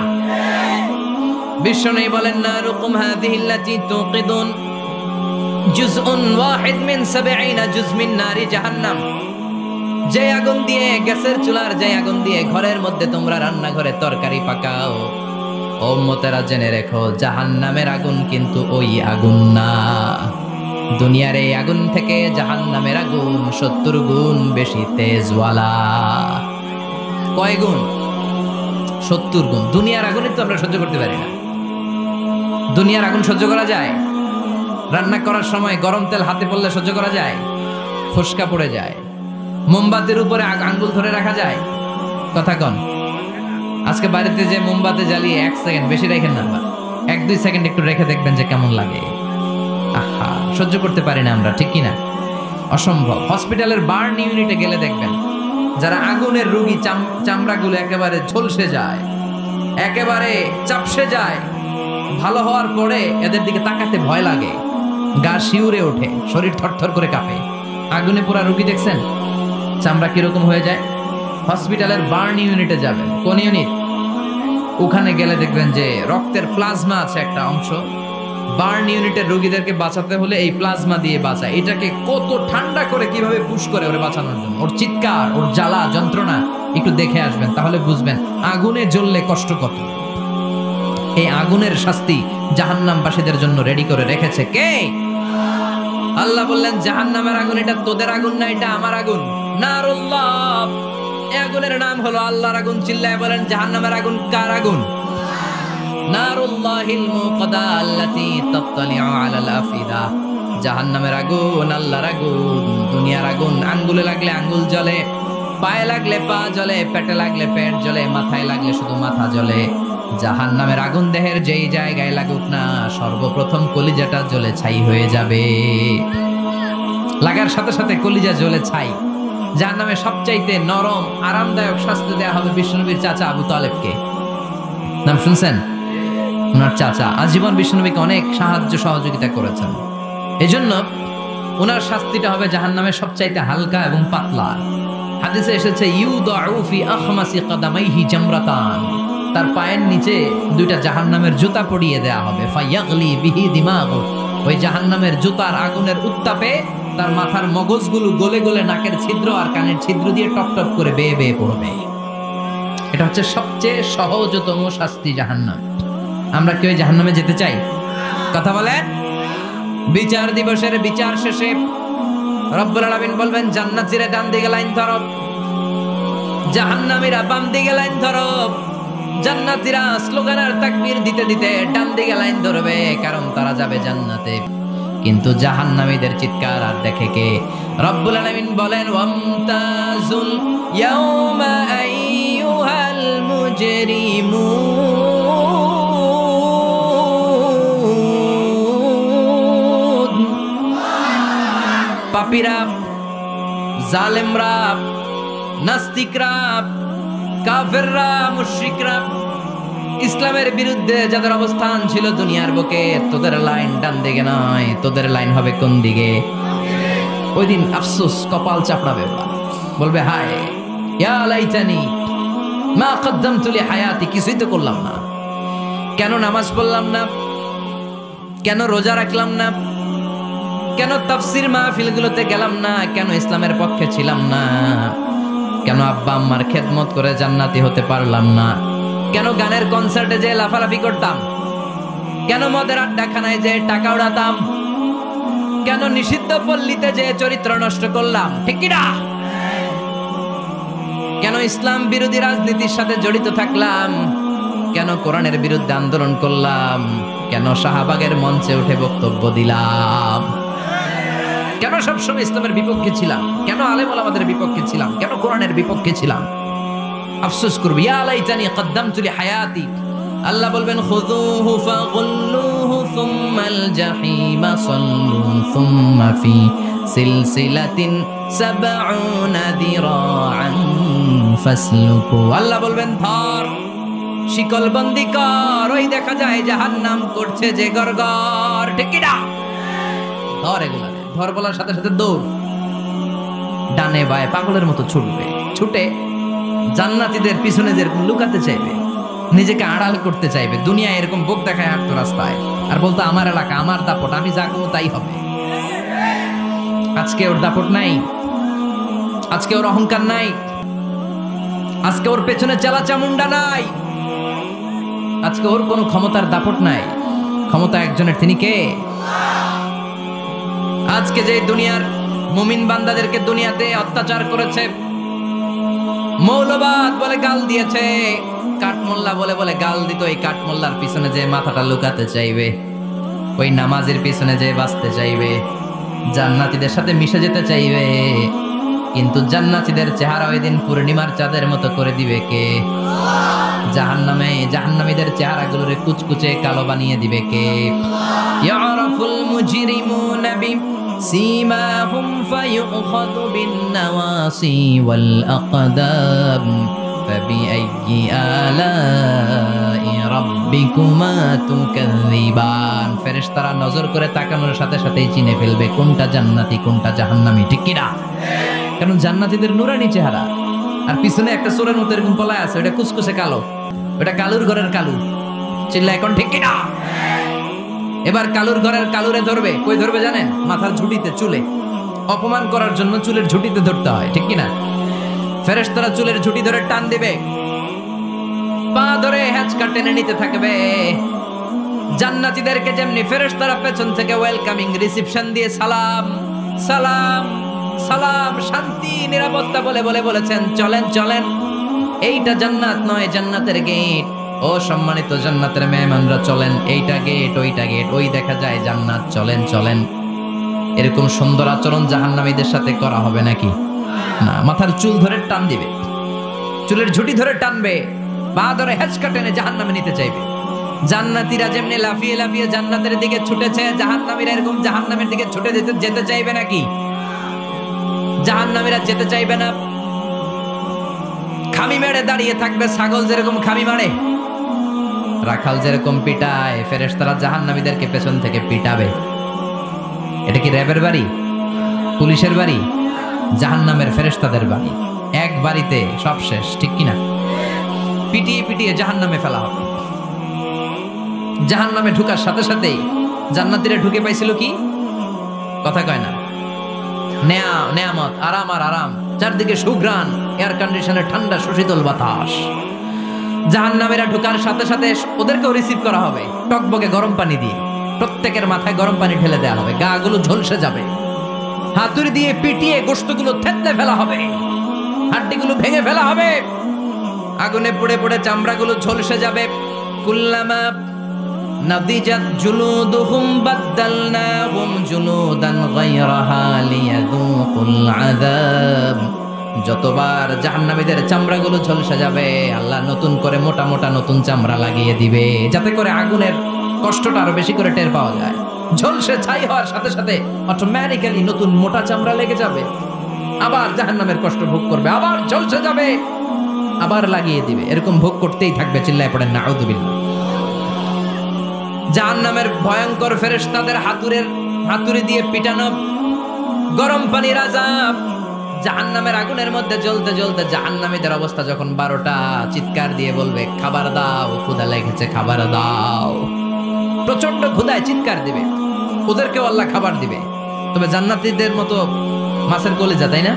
বিশ্বনবী বলেন, নারুকুম হাযিহিল্লাতী তুকিদুন জুজউন ওয়াহিদ মিন ৭০ জুজ মিন নারি জাহান্নাম। যে আগুন দিয়ে, গ্যাসের চুলার যে আগুন দিয়ে ঘরের মধ্যে তোমরা রান্নাঘরে তরকারি পাকাও, ও উম্মতেরা জেনে রেখো, জাহান্নামের আগুন কিন্তু ওই আগুন না। দুনিয়ার এই আগুন থেকে জাহান্নামের আগুন ৭০ গুণ বেশি তেজওয়ালা। কয় গুণ? ৭০ গুণ। দুনিয়ার আগুনই তো আমরা সহ্য করতে পারি না। দুনিয়ার আগুন সহ্য করা যায়? রান্না করার সময় গরম তেল হাতে পড়লে সহ্য করা যায়? ফোসকা পড়ে যায়। মোমবাতির উপরে আঙ্গুল ধরে রাখা যায়? কথা কন। আজকে বাড়িতে যে মোমবাতি জ্বালিয়ে ১ সেকেন্ড বেশি রেখেন না, ১-২ সেকেন্ড একটু রেখে দেখবেন যে কেমন লাগে। আহা, সহ্য করতে পারি না আমরা, ঠিক কিনা? অসম্ভব। হসপিটালের বার্ন ইউনিটে গেলে দেখবেন যারা আগুনের রোগী, চামড়াগুলো একেবারে ঝলসে যায়, একেবারে চাপসে যায়। ভালো হওয়ার পরে এদের দিকে তাকাতে ভয় লাগে, গা শিউরে ওঠে, শরীর থরথর করে কাঁপে। আগুনে পোড়া রোগী দেখছেন চামড়া কিরকম হয়ে যায়? হসপিটালের বার্ন ইউনিটে যাবেন। কোন ইউনিট? ওখানে গেলে দেখবেন যে রক্তের প্লাজমা আছে একটা অংশ। বার্ন ইউনিটের রোগীদেরকে বাঁচাতে হলে এই প্লাজমা দিয়ে বাঁচায়। এটাকে কত ঠান্ডা করে কিভাবে পুশ করে ওরে বাঁচানোর জন্য, ওর চিৎকার, ওর জ্বালা যন্ত্রণা একটু দেখে আসবেন, তাহলে বুঝবেন আগুনে জ্বললে কষ্ট কত। এই আগুনের শাস্তি জাহান্নামবাসীদের জন্য রেডি করে রেখেছে কে? আল্লাহ বললেন, জাহান্নামের আগুন এটা তোদের আগুন না, এটা আমার আগুন। নারুল্লাহ, এই আগুনের নাম হলো আল্লাহর আগুন। চিল্লায় বলেন, জাহান্নামের আগুন কার আগুন? নারুল্লাহিল মুকাদা আল্লাতী তাত্তালিউ আলাল আফিদা। জাহান্নামের আগুন আল্লাহর আগুন, দুনিয়ার আগুন। আঙ্গুলে লাগলে আঙ্গুল জ্বলে, পায়ে লাগলে পা জ্বলে, পেটে লাগলে পেট জ্বলে, মাথায় লাগলে শুধু মাথা জ্বলে। জাহান্নামের আগুন দেহের যেই জায়গায় লাগুক না, সর্বপ্রথম কলিজাটা জ্বলে ছাই হয়ে যাবে। লাগার সাথে সাথে কলিজা জ্বলে ছাই। জাহান্নামে সবচাইতে নরম আরামদায়ক শাস্তি দেয়া হবে বিশ্বনবীর চাচা আবু তালেবকে। নাম শুনছেন? ওনার চাচা আজীবন বিশ্বনবীকে অনেক সাহায্য সহযোগিতা করেছেন। এজন্য ওনার শাস্তিটা হবে জাহান্নামের সবচাইতে হালকা এবং পাতলা। হাদিসে এসেছে, ইউদাউ ফি আখমাসি কদামাইহি জামরাতান। তার পায়ের নিচে 2টা জাহান্নামের জুতা পরিয়ে দেয়া হবে। ফায়াগলি বিহি দিমাগু। ওই জাহান্নামের জুতার আগুনের উত্তাপে তার মাথার মগজগুলো গলে গলে নাকের ছিদ্র আর কানের ছিদ্র দিয়ে টপ টপ করে বেয়ে বেয়ে পড়বে। এটা হচ্ছে সবচেয়ে সহজতম শাস্তি, জাহান্নাম। আমরা কি ওই জাহান্নামে যেতে চাই? কথা বলেন। বিচার দিবসের বিচার শেষে রব্বুল আলামিন বলবেন, জান্নাতীরা ডান দিকে লাইন ধরো, জাহান্নামীরা বাম দিকে লাইন ধরো। জান্নাতীরা স্লোগান আর তাকবীর দিতে দিতে ডান দিকে লাইন ধরবে, কারণ তারা যাবে জান্নাতে। কিন্তু জাহান্নামীদের চিৎকার আর দেখে কে? রব্বুল আলামিন বলেন, ওয়ামতাজুল ইয়াউমা আইয়ুহাল মুজরিমুন। পাপীরা, জালেমরা, নাস্তিকরা, কাফেররা, মুশরিকরা, ইসলামের বিরুদ্ধে যাদের অবস্থান ছিল দুনিয়ার বুকে, তোদের লাইন ডান দিকে নয়, তোদের লাইন হবে কোন দিকে? ওই দিন আফসোস, কপাল চাপড়াবে, বলবে, হায় ইয়া লাইতানি মা কদ্দামতু লি হায়াতি, কিছুই তো করলাম না। কেন নামাজ পড়লাম না, কেন রোজা রাখলাম না, কেন তাফসীর মাহফিলগুলোতে গেলাম না, কেন ইসলামের পক্ষে ছিলাম না, কেন আব্বা আম্মার খেদমত করে জান্নাতি হতে পারলাম না, কেন গানের কনসার্টে যে লাফালাফি করতাম, কেন মদের আড্ডাখানায় যে টাকা উড়াতাম, কেন নিষিদ্ধ পল্লীতে যে চরিত্র নষ্ট করলাম, ঠিক কি না? কেন ইসলাম বিরোধী রাজনীতির সাথে জড়িত থাকলাম, কেন কোরআনের বিরুদ্ধে আন্দোলন করলাম, কেন শাহবাগের মঞ্চে উঠে বক্তব্য দিলাম, কেন সবসময় ইসলামের বিপক্ষে ছিলাম, কেন আলেম ওলামাদের বিপক্ষে ছিলাম, কেন কোরআনের বিপক্ষে ছিলাম? আফসোস করব, ইয়া লাইতানি কদ্দামতু লিহায়াতি। আল্লাহ বলবেন খুযুহু ফাগুল্লুহু সুম্মাল জাহিমা সাল্লু সুম্মা ফি সিলসিলাতিন সাবউনা যিরাআন ফাসলুকু। আল্লাহ বলবেন ধর, শিকলবন্দি কর, ওই দেখা যায় জাহান্নাম করছে যে গরগর, ঠিক কি না? ধর, এগুলা ধর বলার সাথে সাথে দৌড়, ডানে বায়ে পাগলের মতো ছুটবে, ছুটে জান্নাতীদের পিছনে যেরকম লুকাতে চাইবে, নিজেকে আড়াল করতে চাইবে, দুনিয়া এরকম বুক দেখায় হাঁটতো রাস্তায় আর বলতো আমার এলাকা, আমার দাপট, আমি যা করবো তাই হবে। আজকে ওর দাপট নাই, আজকে ওর অহংকার নাই, আজকে ওর পেছনে চালা চামুন্ডা নাই, আজকে ওর কোনো ক্ষমতার দাপট নাই। ক্ষমতা একজনের, তিনি কে? আজকে যে দুনিয়ার মুমিন বান্দাদেরকে দুনিয়াতে অত্যাচার করেছে, মৌলবাদ বলে গাল দিয়েছে, কাঠমোল্লা বলে বলে গাল দিত, এই কাঠমোল্লার পিছনে যে মাথাটা লুকাতে চাইবে, ওই নামাজের পিছনে যে বাঁচতে চাইবে, জান্নাতীদের সাথে মিশে যেতে চাইবে, কিন্তু জান্নাতীদের চেহারা ওই দিন পূর্ণিমার চাঁদের মতো করে দিবে কে? জাহান্নামে জাহান্নামীদের চেহারাগুলোরে কুচকুচে কালো বানিয়ে দিবে কে? ইয়ারাফুল মুজরিমুনা বিসীমাহুম ফায়ুখাযু বিন-নাওয়াসি ওয়াল আকদাম ফাবিআইয়ি আলাই রাব্বিকুমা তুকাযযিবান। ফেরেশতারা নজর করে তাকানোর সাথে সাথেই চিনে ফেলবে কোনটা জান্নাতি কোনটা জাহান্নামী, ঠিক কি না? কারণ জান্নাতীদের নুরানি চেহারা, আর পিছনে একটা চোরের মতো এরকম পলায় আছে, ওটা কুচকুচে কালো, ওটা কালুর ঘরের কালু। চিল্লা এখন, ঠিক কি না? এবার কালুর ঘরের কালুরে ধরবে, কই ধরবে জানেন? মাথার ঝুঁটিতে, চুলে। অপমান করার জন্য চুলের ঝুঁটিতে ধরতে হয়, ঠিক কি না? ফেরেশতারা চুলের ঝুঁটি ধরে টান দিবে, পা ধরে হ্যাঁচকা টেনে নিতে থাকবে। জান্নাতীদেরকে যেমনি ফেরেশতারা পেছন থেকে ওয়েলকামিং রিসিপশন দিয়ে সালাম সালাম সালাম, শান্তি নিরাপত্তা বলে বলে বলেছেন চলেন চলেন, এইটা জান্নাত নয়, জান্নাতের গেট। ও সম্মানিত জান্নাতের মেহমানরা চলেন, এইটা গেট, ওইটা গেট, ওই দেখা যায় জান্নাত, চলেন চলেন। এরকম সুন্দর আচরণ জাহান্নামীদের সাথে করা হবে নাকি? না, মাথার চুল ধরে টান দিবে, চুলের ঝুঁটি ধরে টানবে, পা ধরে হ্যাঁচকা টেনে জাহান্নামে নিতে চাইবে। জান্নাতীরা যেমনি লাফিয়ে লাফিয়ে জান্নাতের দিকে ছুটেছে, জাহান্নামীরা এরকম জাহান্নামের দিকে ছুটে যেতে চাইবে নাকি? জাহান্নামীরা যেতে চাইবে না, খামি মেরে দাঁড়িয়ে থাকবে। ছাগল যেরকম খামি মারে, রাখাল যেরকম পিটায়, ফেরেশতারা জাহান্নামীদেরকে পেছন থেকে পিটাবে। এটা কি র্যাবের বাড়ি, পুলিশের বাড়ি? জাহান্নামের ফেরেশতাদের বাড়ি। এক বাড়িতে সব শেষ, ঠিক কিনা? পিটিয়ে পিটিয়ে জাহান্নামে ফেলা হবে। জাহান্নামে ঢুকার সাথে সাথেই জান্নাতীরা ঢুকে পাইছিল কি? কথা কয় না, নেয়ামত, আরাম আর আরাম, চারদিকে সুঘ্রাণ, এয়ার কন্ডিশনের ঠান্ডা সুশীতল বাতাস। জাহান্নামীরা ঢুকার সাথে সাথে ওদেরকেও রিসিভ করা হবে টকবকে গরম পানি দিয়ে। প্রত্যেকের মাথায় গরম পানি ঢেলে দেওয়া হবে, গা গুলো ঝলসে যাবে, হাতুড়ি দিয়ে পিটিয়ে গোশতগুলো থেতলে ফেলা হবে, হাড্ডিগুলো ভেঙে ফেলা হবে, আগুনে পুড়ে পুড়ে চামড়াগুলো ঝলসে যাবে। কুল্লামা নাদিজাত জুলুদুহুম বাদদালনাহুম জুলুদান গায়রাহা লিয়াযুকুল আযাব। যতবার জাহান্নামীদের চামড়াগুলো ঝলসে যাবে, আল্লাহ নতুন করে মোটা মোটা নতুন চামড়া লাগিয়ে দিবে, যাতে করে আগুনের কষ্টটা আরো বেশি করে টের পাওয়া যায়। ঝলসে ছাই হওয়ার সাথে সাথে অটোমেটিক্যালি নতুন মোটা চামড়া লেগে যাবে, আবার জাহান্নামের কষ্ট ভোগ করবে, আবার ঝলসে যাবে, আবার লাগিয়ে দিবে। এরকম ভোগ করতেই থাকবে। চিল্লায় পড়েন নাউযুবিল্লাহ। জাহান্নামের ভয়ঙ্কর ফেরেশতাদের হাতুড়ি দিয়ে পিটানো, গরম পানির আযাব, জাহান্নামের আগুনের মধ্যে জ্বলতে জ্বলতে জাহান্নামীদের অবস্থা যখন 12টা, চিৎকার দিয়ে বলবে খাবার দাও, ক্ষুধা লেগেছে, খাবার দাও। প্রচন্ড ক্ষুধায় চিৎকার দিবে, ওদেরকেও আল্লাহ খাবার দিবে। তবে জান্নাতীদের মতো মাছের কলিজা, তাই না?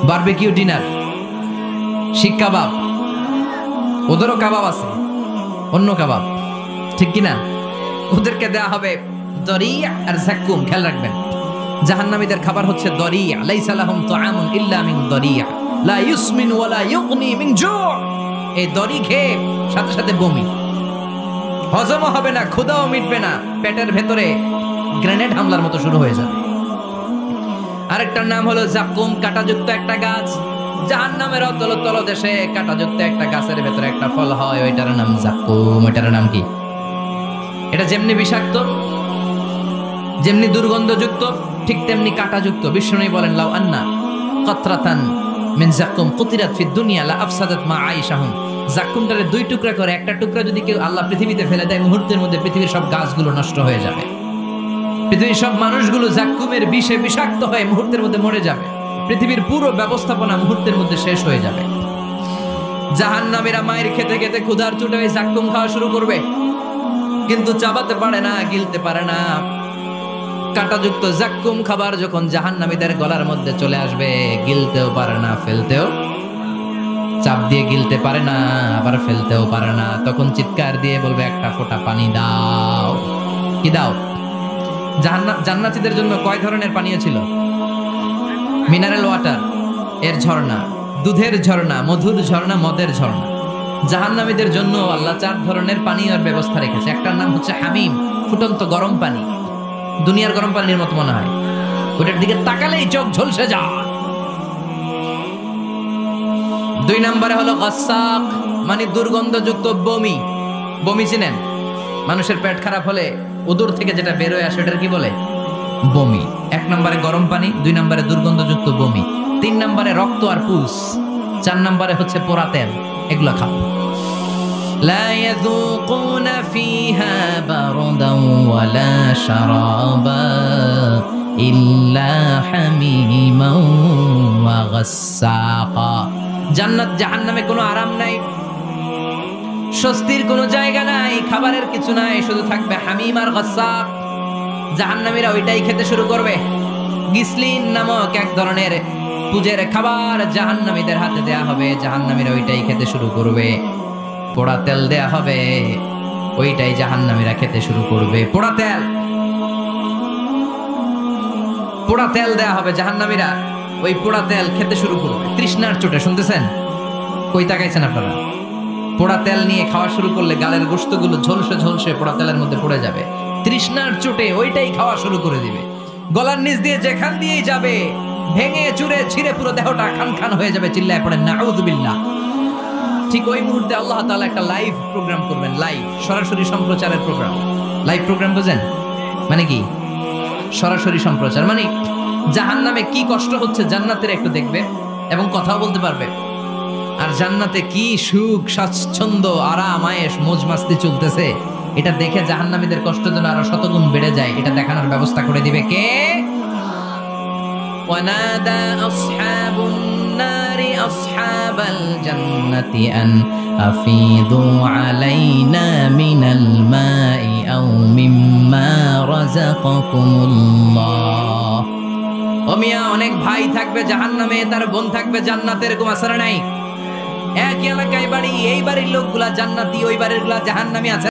বারবিকিউ ডিনার, শিক কাবাব, ওদেরও কাবাব আছে, অন্য কাবাব, ঠিক কিনা? ওদেরকে দেয়া হবে দরিয়া আর জাক্কুম। খেয়াল রাখবেন, জাহান্নামীদের খাবার হচ্ছে দরিয়া। লাইসা লাহুম তুআমুন ইল্লা মিন দরিয়া লা ইউসমিন ওয়া লা ইউগনি মিন জু'। এই দড়ি খেয়ে সাথে সাথে বমি, হজম হবে না, ক্ষুধাও মিটবে না, পেটের ভেতরে গ্রেনেড হামলার মতো শুরু হয়ে যাবে। আরেকটার নাম হলো জাক্কুম, কাঁটাযুক্ত একটা গাছ। জাহান্নামের তলদেশে কাঁটাযুক্ত একটা গাছের ভেতরে একটা ফল হয়, ওইটার নাম জাক্কুম। ওইটার নাম কি? এটা যেমনি বিষাক্ত, যেমনি দুর্গন্ধযুক্ত, ঠিক তেমনি কাঁটাযুক্ত। বিষ্ণু বলেন লাউ আন্না কাতরাতান মিন জাক্কুম কুতিরাত ফিদ দুনিয়া লা আফসাদাত মা আইশাহুম। জাক্কুমটারে 2 টুকরা করে, একটা টুকরা যদি কেউ আল্লাহ পৃথিবীতে ফেলে দেয়, মুহূর্তের মধ্যে পৃথিবীর সব গাছগুলো নষ্ট হয়ে যাবে। পৃথিবীর সব মানুষগুলো জাক্কুমের বিষে বিষাক্ত হয়ে মুহূর্তের মধ্যে মরে যাবে। পৃথিবীর পুরো ব্যবস্থাপনা মুহূর্তের মধ্যে শেষ হয়ে যাবে। জাহান্নামীরা মায়ের খেতে খেতে ক্ষুধার চোটে ওই জাক্কুম খাওয়া শুরু করবে, কিন্তু চাবাতে পারে না, গিলতে পারে না। কাঁটাযুক্ত জাক্কুম খাবার যখন জাহান্নামীদের গলার মধ্যে চলে আসবে, গিলতেও পারে না, ফেলতেও, চাপ দিয়ে গিলতে পারে না, আবার ফেলতেও পারে না। তখন চিৎকার দিয়ে বলবে একটা ফোঁটা পানি দাও। কি দাও? জান্নাতীদের জন্য কয় ধরনের পানীয় ছিল? মিনারেল ওয়াটার, এর ঝর্ণা, দুধের ঝর্ণা, মধুর ঝর্ণা, মদের ঝর্ণা। জাহান্নামীদের জন্য আল্লাহ 4 ধরনের পানীয়ের ব্যবস্থা রেখেছে। একটার নাম হচ্ছে হামিম, ফুটন্ত গরম পানি, দুনিয়ার গরম পানির মতো মনে হয়, ওটার দিকে তাকালেই চোখ ঝলসে যায়। 2 নম্বরে হলো গাসাক, মানে দুর্গন্ধযুক্ত বমি। বমি চিনেন? মানুষের পেট খারাপ হলে উদর থেকে যেটা বের হয়ে আসে ওটার কি বলে? বমি। 1 নম্বরে গরম পানি, 2 নম্বরে দুর্গন্ধযুক্ত বমি, 3 নম্বরে রক্ত আর পুস, 4 নম্বরে হচ্ছে পোড়া তেল। এগুলো খাও। লা ইয়াযুকুনা ফিহা বারদান ওয়ালা শারাবা ইল্লা হামিমান ওয়া গাসসাকা। জান্নাত জাহান্নামে কোনো আরাম নাই, স্বস্তির কোনো জায়গা নাই, খাবারের কিছু নাই, শুধু থাকবে হামিম আর গাসসাক। জাহান্নামীরা ওইটাই খেতে শুরু করবে। গিসলিন নামক এক ধরনের পূজের খাবার জাহান্নামীদের হাতে দেয়া হবে, জাহান্নামীরা ওইটাই খেতে শুরু করবে। পোড়া তেল দেয়া হবে, ওইটাই জাহান্নামীরা খেতে শুরু করবে। পোড়া তেল, পোড়া তেল দেয়া হবে, জাহান্নামীরা ওই পোড়া তেল খেতে শুরু করবে তৃষ্ণার চোটে। শুনতেছেন? কই তাকাইছেন আপনারা? পোড়া তেল নিয়ে খাওয়া শুরু করলে গালের গোশতগুলো ঝলসে ঝলসে পোড়া তেলের মধ্যে পড়ে যাবে। তৃষ্ণার চোটে ওইটাই খাওয়া শুরু করে দিবে। গলার নিচ দিয়ে যেখান দিয়েই যাবে, ভেঙে চুরে ছিঁড়ে পুরো দেহটা খান খান হয়ে যাবে। চিল্লায় পড়েন নাউযুবিল্লাহ। ঠিক ওই মুহূর্তে আল্লাহ তাআলা একটা লাইভ প্রোগ্রাম করবেন, লাইভ, সরাসরি সম্প্রচারের প্রোগ্রাম। লাইভ প্রোগ্রাম বুঝেন মানে কি? সরাসরি সম্প্রচার মানে জাহান্নামে কি কষ্ট হচ্ছে জান্নাতের একটু দেখবে এবং কথাও বলতে পারবে। আর জান্নাতে কি সুখ, স্বাচ্ছন্দ্য, আরাম, আয়েশ, মौज মাস্তি চলতেছে, এটা দেখে জাহান্নামীদের কষ্ট যেন আরো শতগুণ বেড়ে যায়, এটা দেখানোর ব্যবস্থা করে দিবে কে? ওয়ানাদা আসহাবুন নারি আসহাবাল জান্নাতি আন আফিদু আলাইনা মিনাল মাই আও মিম্মা রাযাকাকুমুল্লাহ। ও মিয়া, অনেক ভাই থাকবে জাহান্নামে, তার বোন থাকবে জান্নাতে, এরকম আসর নাই? এক এলাকায় বাড়ি, এই বাড়ির লোকগুলা জান্নাতি, ওই বাড়ির গুলা জাহান্নামী আছে।